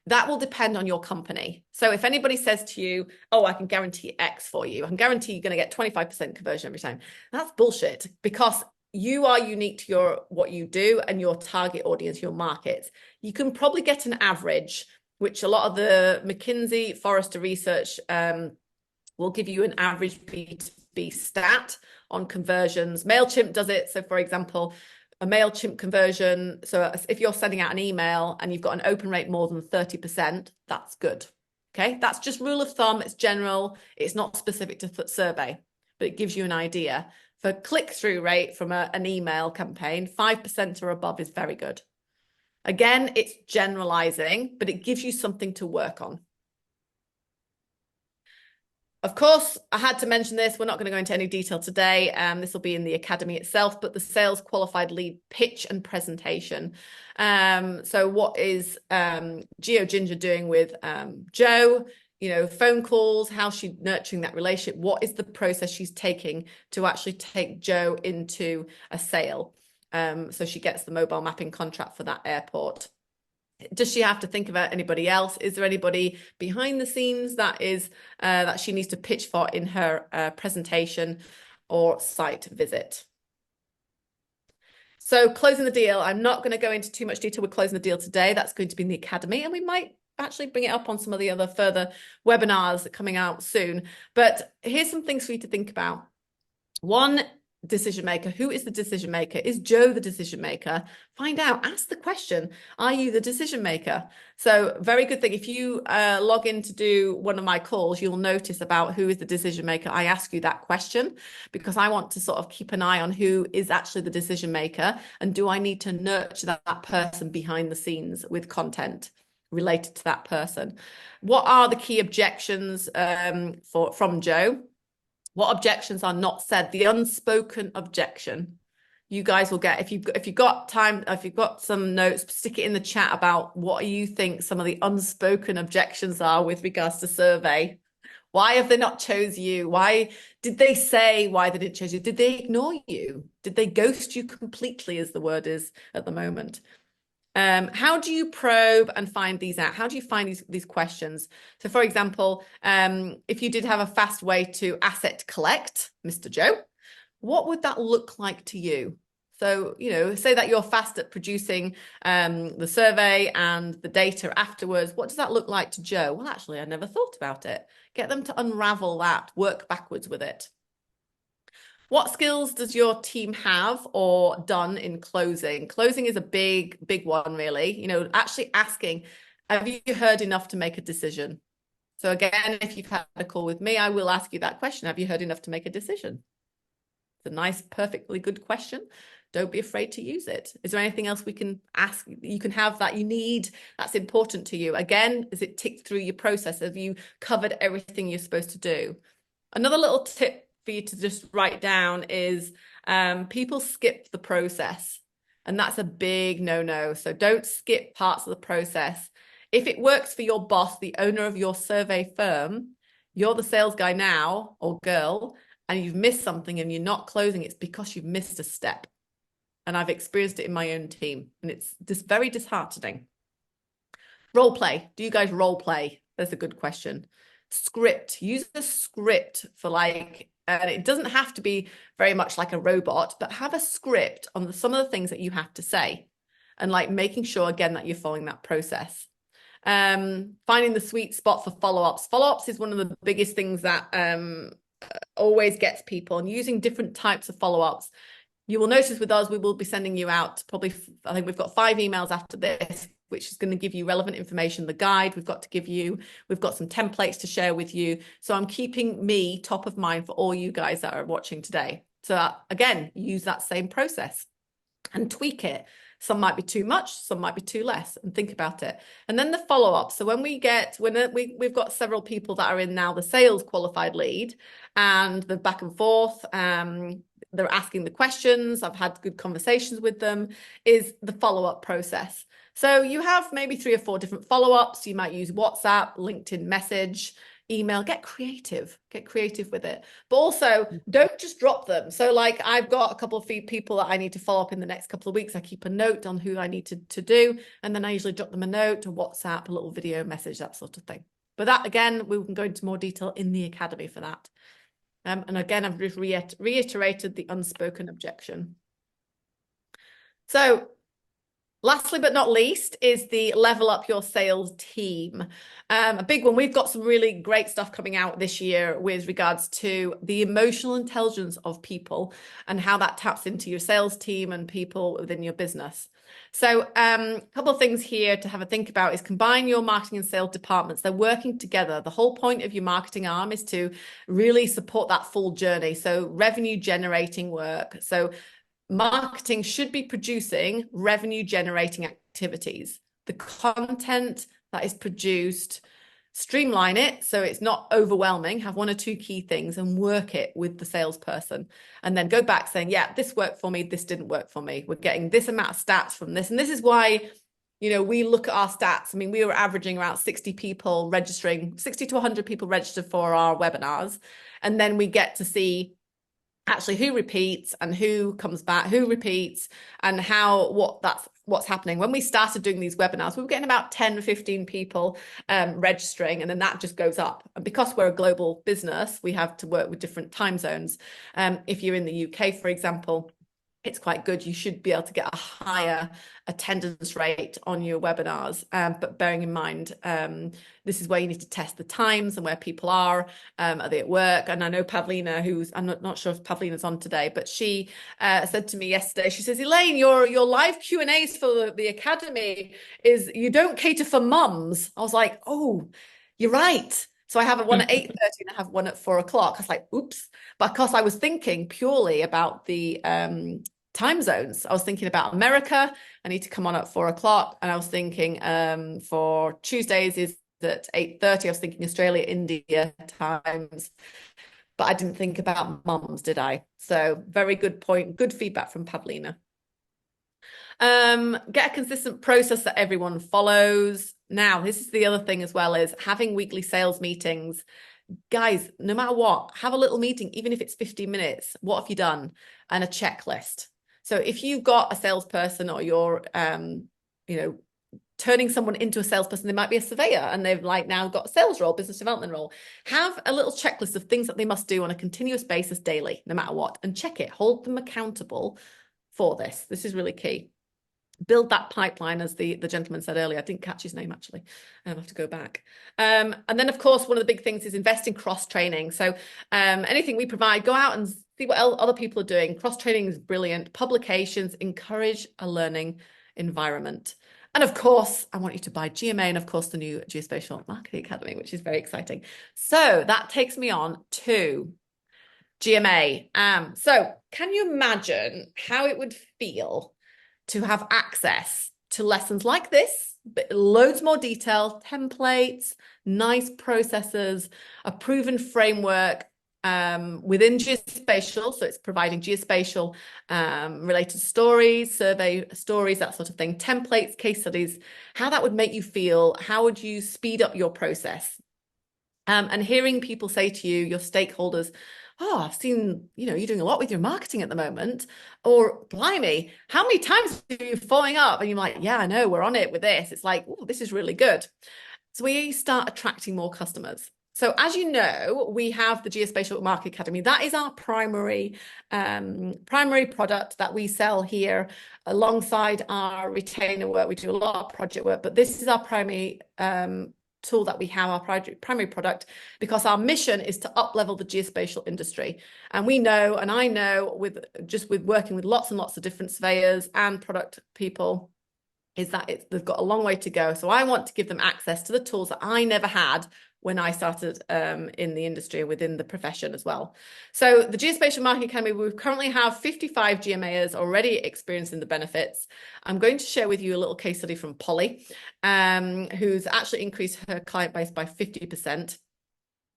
That will depend on your company. So if anybody says to you, oh, I can guarantee X for you, I can guarantee you're going to get 25% conversion every time, that's bullshit, because you are unique to what you do and your target audience, your market. You can probably get an average, which a lot of the McKinsey Forrester research will give you an average B2B stat on conversions. MailChimp does it. So for example, a MailChimp conversion. So if you're sending out an email and you've got an open rate more than 30%, that's good. Okay, that's just rule of thumb. It's general. It's not specific to survey, but it gives you an idea. For click-through rate from an email campaign, 5% or above is very good. Again, it's generalizing, but it gives you something to work on. Of course, I had to mention this. We're not going to go into any detail today. This will be in the academy itself, but the sales qualified lead pitch and presentation. So what is Geo Ginger doing with Joe? You know, phone calls, how's she nurturing that relationship? What is the process she's taking to actually take Joe into a sale? So she gets the mobile mapping contract for that airport. Does she have to think about anybody else? Is there anybody behind the scenes that is that she needs to pitch for in her presentation or site visit? So closing the deal, I'm not going to go into too much detail with closing the deal today. That's going to be in the academy, and we might actually bring it up on some of the other further webinars that are coming out soon. But here's some things for you to think about. One, decision maker. Who is the decision maker? Is Joe the decision maker? Find out. Ask the question. Are you the decision maker? So very good thing. If you log in to do one of my calls, you'll notice about who is the decision maker. I ask you that question because I want to sort of keep an eye on who is actually the decision maker, and do I need to nurture that person behind the scenes with content related to that person? What are the key objections from Joe? What objections are not said? The unspoken objection. You guys will get, if you've got time, if you've got some notes, stick it in the chat about what you think some of the unspoken objections are with regards to survey. Why have they not chose you? Why did they say why they didn't choose you? Did they ignore you? Did they ghost you completely, as the word is at the moment? How do you probe and find these out? How do you find these questions? So for example, if you did have a fast way to asset collect, Mr. Joe, what would that look like to you? So, you know, say that you're fast at producing the survey and the data afterwards. What does that look like to Joe? Well, actually, I never thought about it. Get them to unravel that, work backwards with it. What skills does your team have or done in closing? Closing is a big one, really. You know, actually asking, have you heard enough to make a decision? So again, if you've had a call with me, I will ask you that question. Have you heard enough to make a decision? It's a nice, perfectly good question. Don't be afraid to use it. Is there anything else we can ask? You can have that you need, that's important to you. Again, is it ticked through your process? Have you covered everything you're supposed to do? Another little tip for you to just write down is people skip the process, and that's a big no-no. So don't skip parts of the process. If it works for your boss, the owner of your survey firm, you're the sales guy now or girl, and you've missed something and you're not closing, it's because you've missed a step. And I've experienced it in my own team, and it's just very disheartening. Role play. Do you guys role play? That's a good question. Script. Use a script for and it doesn't have to be very much like a robot, but have a script on some of the things that you have to say, and like making sure again that you're following that process. Finding the sweet spot for follow-ups. Follow-ups is one of the biggest things that always gets people, and using different types of follow-ups. You will notice with us, we will be sending you out probably, I think we've got 5 emails after this, which is going to give you relevant information, the guide we've got to give you. We've got some templates to share with you. So I'm keeping me top of mind for all you guys that are watching today. So again, use that same process and tweak it. Some might be too much, some might be too less, and think about it. And then the follow-up. So when we've got several people that are in now the sales qualified lead, and the back and forth, they're asking the questions, I've had good conversations with them, is the follow-up process. So you have maybe 3 or 4 different follow-ups. You might use WhatsApp, LinkedIn message, email. Get creative with it. But also don't just drop them. So like I've got a couple of people that I need to follow up in the next couple of weeks. I keep a note on who I need to do. And then I usually drop them a note, a WhatsApp, a little video message, that sort of thing. But that, again, we can go into more detail in the academy for that. And again, I've just reiterated the unspoken objection. So lastly, but not least, is the level up your sales team. A big one. We've got some really great stuff coming out this year with regards to the emotional intelligence of people and how that taps into your sales team and people within your business. So a couple of things here to have a think about is combine your marketing and sales departments. They're working together. The whole point of your marketing arm is to really support that full journey. So revenue generating work. So marketing should be producing revenue generating activities. The content that is produced, streamline it so it's not overwhelming, have one or two key things and work it with the salesperson, and then go back saying, yeah, this worked for me, this didn't work for me, we're getting this amount of stats from this. And this is why, you know, we look at our stats. I mean, we were averaging around 60 people registering, 60 to 100 people registered for our webinars, and then we get to see actually who repeats and who comes back, who repeats, and what's happening. When we started doing these webinars, we were getting about 10, 15 people registering, and then that just goes up. And because we're a global business, we have to work with different time zones. If you're in the UK, for example, it's quite good. You should be able to get a higher attendance rate on your webinars. But bearing in mind, this is where you need to test the times and where people are they at work? And I know Pavlina, I'm not sure if Pavlina's on today, but she said to me yesterday, she says, Elaine, your live Q&As for the Academy is, you don't cater for mums. I was like, oh, you're right. So I have one at 8:30 and I have one at 4 o'clock. I was like, oops. Because I was thinking purely about the time zones. I was thinking about America. I need to come on at 4 o'clock. And I was thinking for Tuesdays is at 8:30. I was thinking Australia, India times. But I didn't think about mums, did I? So very good point. Good feedback from Pavlina. Get a consistent process that everyone follows. Now, this is the other thing as well, is having weekly sales meetings. Guys, no matter what, have a little meeting, even if it's 15 minutes. What have you done? And a checklist. So if you've got a salesperson or you're, turning someone into a salesperson, they might be a surveyor and they've like now got a sales role, business development role. Have a little checklist of things that they must do on a continuous basis daily, no matter what, and check it. Hold them accountable for this. This is really key. Build that pipeline, as the gentleman said earlier. I didn't catch his name, actually. I have to go back. And then, of course, one of the big things is invest in cross-training. So anything we provide, go out and see what other people are doing. Cross-training is brilliant. Publications, encourage a learning environment. And of course, I want you to buy GMA and, of course, the new Geospatial Marketing Academy, which is very exciting. So that takes me on to GMA. So can you imagine how it would feel to have access to lessons like this, but loads more detail, templates, nice processes, a proven framework within geospatial. So it's providing geospatial related stories, survey stories, that sort of thing, templates, case studies, how that would make you feel, how would you speed up your process? And hearing people say to you, your stakeholders, oh, I've seen, you're doing a lot with your marketing at the moment, or blimey, how many times are you following up? And you're like, yeah, I know, we're on it with this. It's like, oh, this is really good. So we start attracting more customers. So as you know, we have the Geospatial Marketing Academy. That is our primary product that we sell here alongside our retainer work. We do a lot of project work, but this is our primary tool that we have, our primary product, because our mission is to up-level the geospatial industry. And we know, and I know, with working with lots and lots of different surveyors and product people, is that they've got a long way to go. So I want to give them access to the tools that I never had when I started in the industry, within the profession as well. So the Geospatial Marketing Academy, we currently have 55 GMAs already experiencing the benefits. I'm going to share with you a little case study from Polly, who's actually increased her client base by 50%.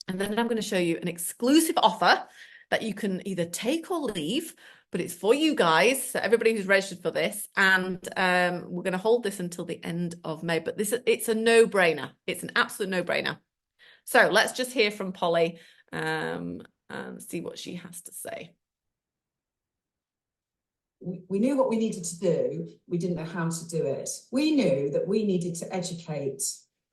And then I'm going to show you an exclusive offer that you can either take or leave, but it's for you guys, so everybody who's registered for this. And we're going to hold this until the end of May, but it's a no-brainer. It's an absolute no-brainer. So let's just hear from Polly and see what she has to say. We knew what we needed to do. We didn't know how to do it. We knew that we needed to educate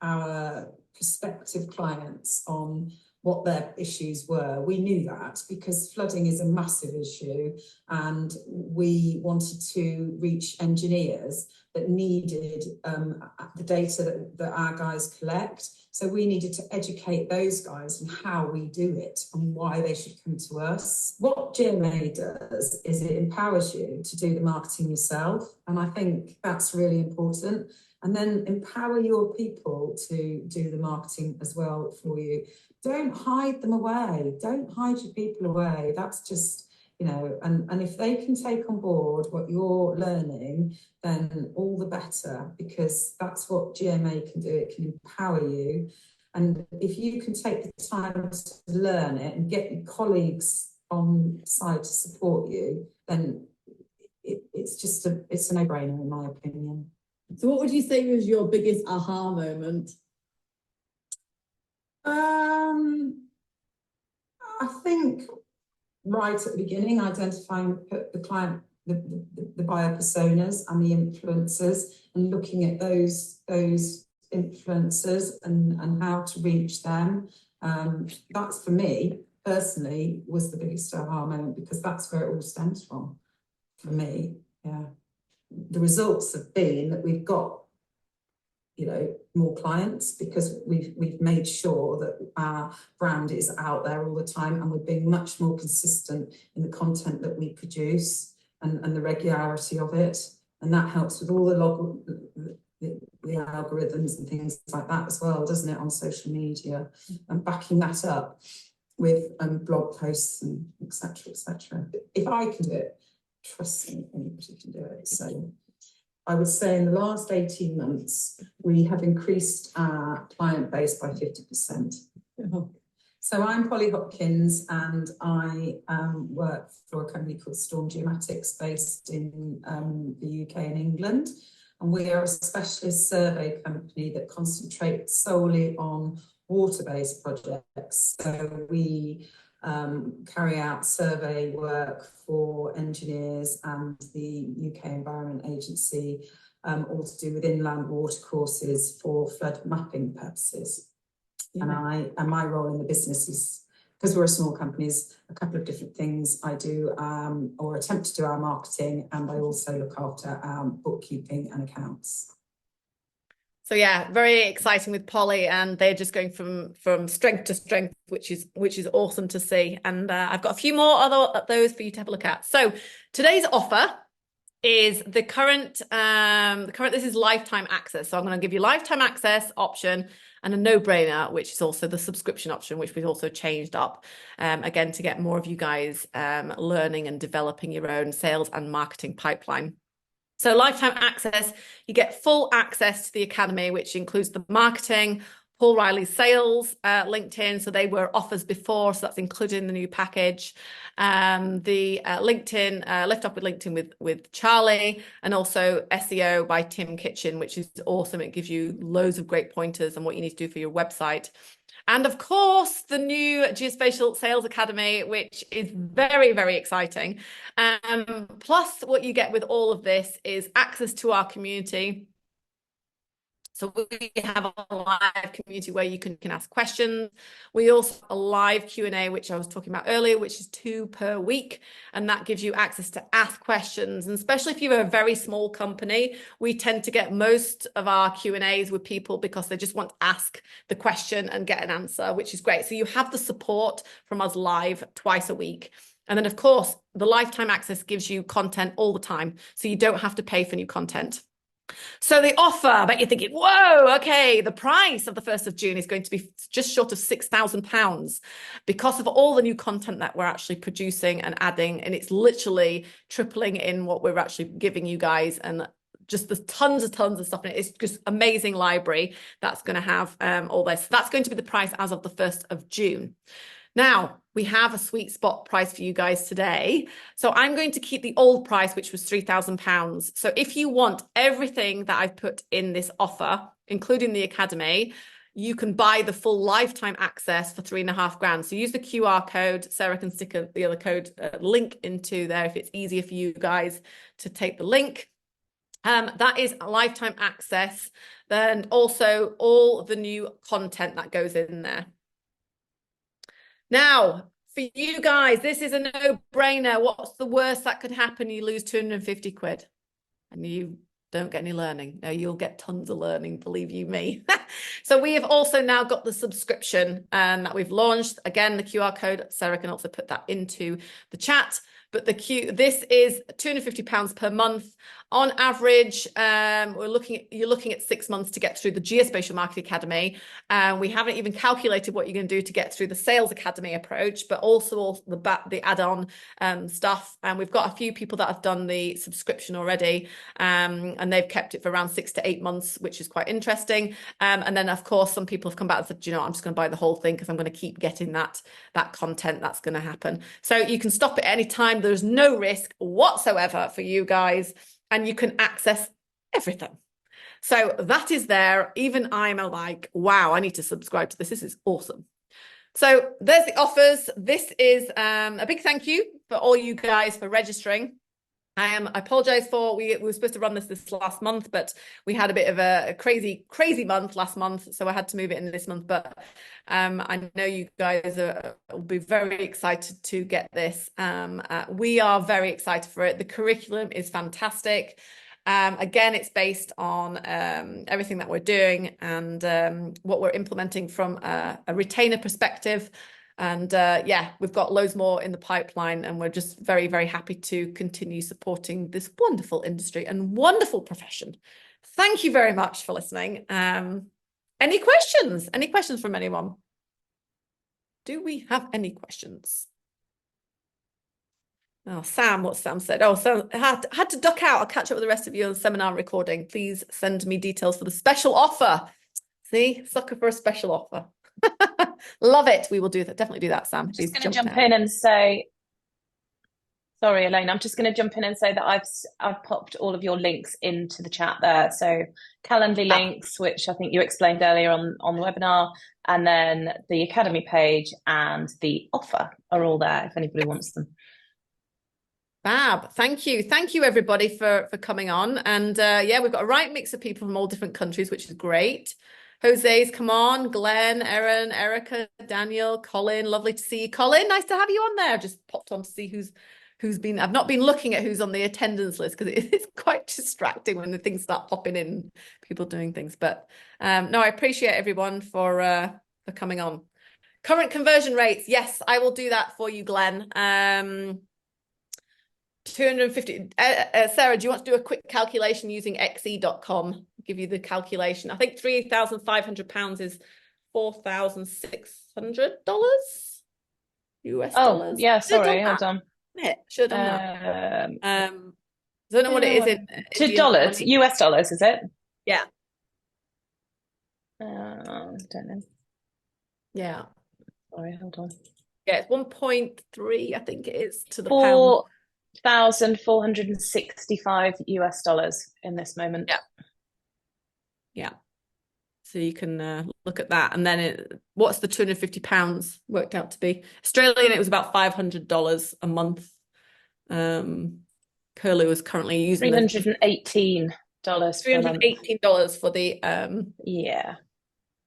our prospective clients on what their issues were. We knew that because flooding is a massive issue, and we wanted to reach engineers that needed the data that our guys collect. So we needed to educate those guys on how we do it and why they should come to us. What GMA does is it empowers you to do the marketing yourself. And I think that's really important. And then empower your people to do the marketing as well for you. Don't hide them away. Don't hide your people away. That's just, you know, and if they can take on board what you're learning, then all the better, because that's what GMA can do. It can empower you. And if you can take the time to learn it and get your colleagues on side to support you, then it's a no-brainer, in my opinion. So what would you say was your biggest aha moment? I think right at the beginning, identifying the client, the buyer personas and the influencers, and looking at those influencers and how to reach them. That's, for me personally, was the biggest aha moment, because that's where it all stems from for me. Yeah, the results have been that we've got, you know, more clients, because we've made sure that our brand is out there all the time, and we're being much more consistent in the content that we produce and the regularity of it, and that helps with all the algorithms and things like that as well, doesn't it, on social media, and backing that up with blog posts and etc. etc. If I can do it, trust me, anybody can do it. So I would say in the last 18 months, we have increased our client base by 50%. So I'm Polly Hopkins, and I work for a company called Storm Geomatics, based in the UK and England. And we are a specialist survey company that concentrates solely on water-based projects. So we carry out survey work for engineers and the UK Environment Agency, all to do with inland watercourses for flood mapping purposes. Yeah. And my role in the business is, because we're a small company, is a couple of different things. I do or attempt to do our marketing, and I also look after our bookkeeping and accounts. So yeah, very exciting with Polly, and they're just going from strength to strength, which is awesome to see. And I've got a few more other those for you to have a look at. So today's offer is the current this is lifetime access. So I'm going to give you lifetime access option and a no-brainer, which is also the subscription option, which we've also changed up again to get more of you guys learning and developing your own sales and marketing pipeline. So lifetime access, you get full access to the Academy, which includes the marketing, Paul Riley's sales, LinkedIn. So they were offers before, so that's included in the new package. The LinkedIn, Lift Up with LinkedIn with Charlie, and also SEO by Tim Kitchen, which is awesome. It gives you loads of great pointers on what you need to do for your website. And of course, the new Geospatial Sales Academy, which is very, very exciting. Plus, what you get with all of this is access to our community. So we have a live community where you can ask questions. We also have a live Q&A, which I was talking about earlier, which is 2 per week. And that gives you access to ask questions. And especially if you're a very small company, we tend to get most of our Q&As with people because they just want to ask the question and get an answer, which is great. So you have the support from us live twice a week. And then, of course, the lifetime access gives you content all the time. So you don't have to pay for new content. So the offer, I bet you're thinking, whoa, okay, the price of the 1st of June is going to be just short of £6,000 because of all the new content that we're actually producing and adding. And it's literally tripling in what we're actually giving you guys. And just there's tons of stuff in it. It's just amazing library that's going to have all this. So that's going to be the price as of the 1st of June. Now, we have a sweet spot price for you guys today. So I'm going to keep the old price, which was £3,000. So if you want everything that I've put in this offer, including the Academy, you can buy the full lifetime access for £3,500. So use the QR code. Sarah can stick the other code link into there if it's easier for you guys to take the link. That is lifetime access. Then also all the new content that goes in there. Now, for you guys, this is a no-brainer. What's the worst that could happen? You lose 250 quid and you don't get any learning. No, you'll get tons of learning, believe you me. So we have also now got the subscription that we've launched. Again, the QR code, Sarah can also put that into the chat. But this is £250 per month. On average, you're looking at 6 months to get through the Geospatial Marketing Academy. We haven't even calculated what you're going to do to get through the Sales Academy approach, but also the add-on stuff. And we've got a few people that have done the subscription already, and they've kept it for around 6 to 8 months, which is quite interesting. And then, of course, some people have come back and said, you know, I'm just going to buy the whole thing because I'm going to keep getting that content. That's going to happen. So you can stop at any time. There's no risk whatsoever for you guys, and you can access everything. So that is there. Even I'm like, wow, I need to subscribe to this. This is awesome. So there's the offers. This is a big thank you for all you guys for registering. I apologize for, we were supposed to run this last month, but we had a bit of a crazy month last month, so I had to move it in this month. But I know you guys will be very excited to get this. We are very excited for it. The curriculum is fantastic. Again, it's based on everything that we're doing and what we're implementing from a retainer perspective. And yeah, we've got loads more in the pipeline, and we're just very, very happy to continue supporting this wonderful industry and wonderful profession. Thank you very much for listening. Any questions? Any questions from anyone? Do we have any questions? Oh, Sam, what Sam said. Oh, so I had to duck out. I'll catch up with the rest of you on the seminar recording. Please send me details for the special offer. See, sucker for a special offer. Love it. We will do that. Definitely do that, Sam. I'm just going to jump in and say, sorry, Elaine, I'm just going to jump in and say that I've popped all of your links into the chat there. So Calendly links, which I think you explained earlier on the webinar, and then the Academy page and the offer are all there if anybody wants them. Fab. Thank you. Thank you, everybody, for coming on. And yeah, we've got a right mix of people from all different countries, which is great. Jose's come on, Glenn, Erin, Erica, Daniel, Colin. Lovely to see you, Colin. Nice to have you on there. Just popped on to see who's been. I've not been looking at who's on the attendance list because it's quite distracting when the things start popping in, people doing things. But no, I appreciate everyone for coming on. Current conversion rates. Yes, I will do that for you, Glenn. 250. Sarah, do you want to do a quick calculation using xe.com? Give you the calculation. I think £3,500 is $4,600 US dollars. Oh, yeah, sorry, hold on. Yeah, should have done that. I don't know what it is in $2, US dollars, is it? Yeah. I don't know. Yeah. Sorry, hold on. Yeah, it's 1.3, I think it is, to the pound. $4,465 US dollars in this moment. Yeah. Yeah. So you can look at that. And then what's the £250 worked out to be? Australian, it was about $500 a month. Curlew is currently using $318 $318 for the yeah.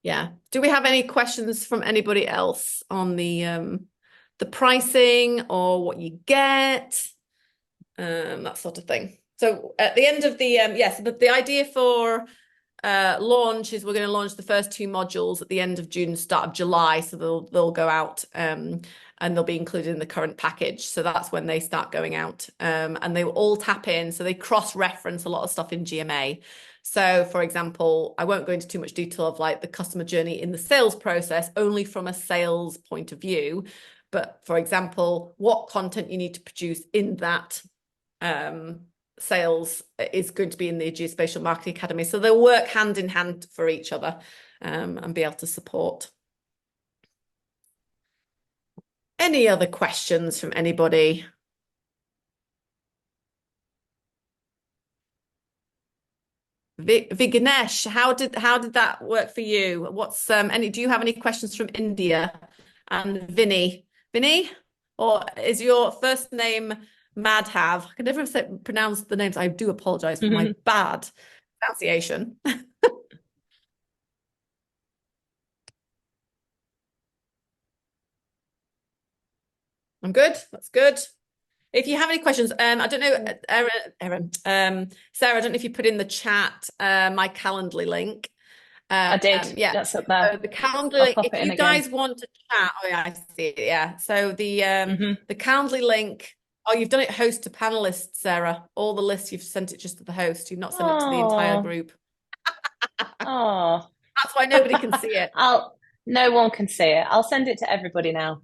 Yeah. Do we have any questions from anybody else on the pricing or what you get? That sort of thing. So at the end of the yes, but the idea for launch is we're going to launch the first 2 modules at the end of June, start of July. So they'll go out and they'll be included in the current package. So that's when they start going out, and they will all tap in. So they cross-reference a lot of stuff in GMA. So for example, I won't go into too much detail of like the customer journey in the sales process, only from a sales point of view. But for example, what content you need to produce in that sales is going to be in the Geospatial Marketing Academy. So they'll work hand in hand for each other and be able to support. Any other questions from anybody? Vignesh, how did that work for you? What's do you have any questions from India? And Vinny, or is your first name Madhav? I can never pronounce the names. I do apologize for my bad pronunciation. I'm good. That's good. If you have any questions, I don't know, Erin, Sarah, I don't know if you put in the chat my Calendly link. I did. Yeah, that's up there. So the Calendly link, if you guys want to chat, oh yeah, I see it. Yeah. So the Calendly link Oh, you've done it host to panelists, Sarah. All the lists, you've sent it just to the host. You've not sent it to the entire Oh, group. oh. That's why nobody can see it. No one can see it. I'll send it to everybody now.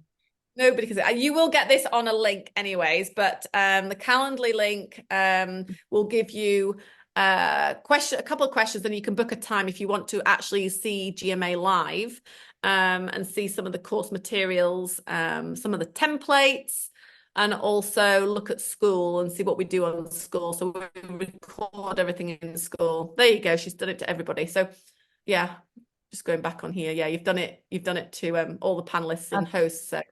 Nobody can see it. You will get this on a link anyways, but the Calendly link will give you a couple of questions, and you can book a time if you want to actually see GMA live and see some of the course materials, some of the templates, and also look at school and see what we do on school. So we record everything in school. There you go. She's done it to everybody. So yeah, just going back on here. Yeah, you've done it. You've done it to all the panelists and hosts. So.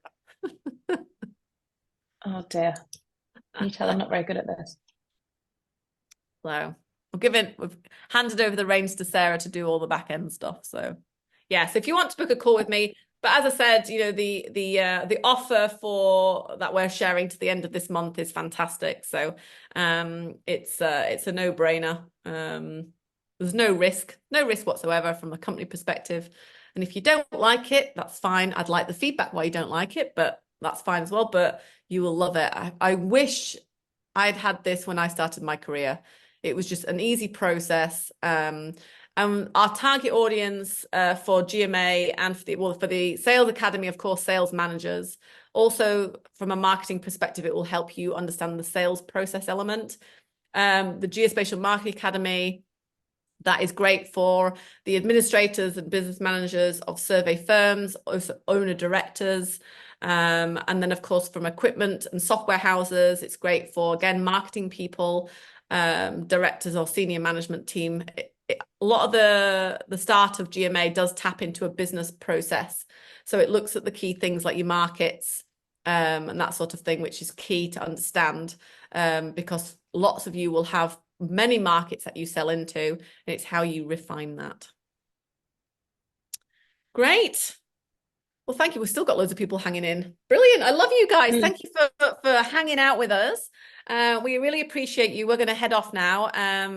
Oh dear. You tell I'm not very good at this. So we've handed over the reins to Sarah to do all the back end stuff. So yes, if you want to book a call with me, but as I said, you know, the offer for that we're sharing to the end of this month is fantastic. So it's a no-brainer. There's no risk whatsoever from a company perspective. And if you don't like it, that's fine. I'd like the feedback why you don't like it, but that's fine as well. But you will love it. I wish I'd had this when I started my career. It was just an easy process. And our target audience for GMA and for the Sales Academy, of course, sales managers. Also, from a marketing perspective, it will help you understand the sales process element. The Geospatial Marketing Academy, that is great for the administrators and business managers of survey firms, also owner directors. And then, of course, from equipment and software houses, it's great for, again, marketing people, directors or senior management team. A lot of the start of GMA does tap into a business process. So it looks at the key things like your markets and that sort of thing, which is key to understand because lots of you will have many markets that you sell into, and it's how you refine that. Great. Well, thank you. We've still got loads of people hanging in. Brilliant. I love you guys. Thank you for hanging out with us. We really appreciate you. We're going to head off now.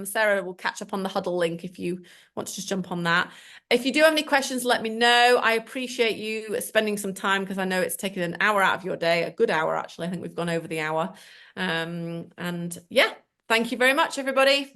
Sarah will catch up on the huddle link if you want to just jump on that. If you do have any questions, let me know. I appreciate you spending some time because I know it's taken an hour out of your day, a good hour, actually. I think we've gone over the hour. And yeah, thank you very much, everybody.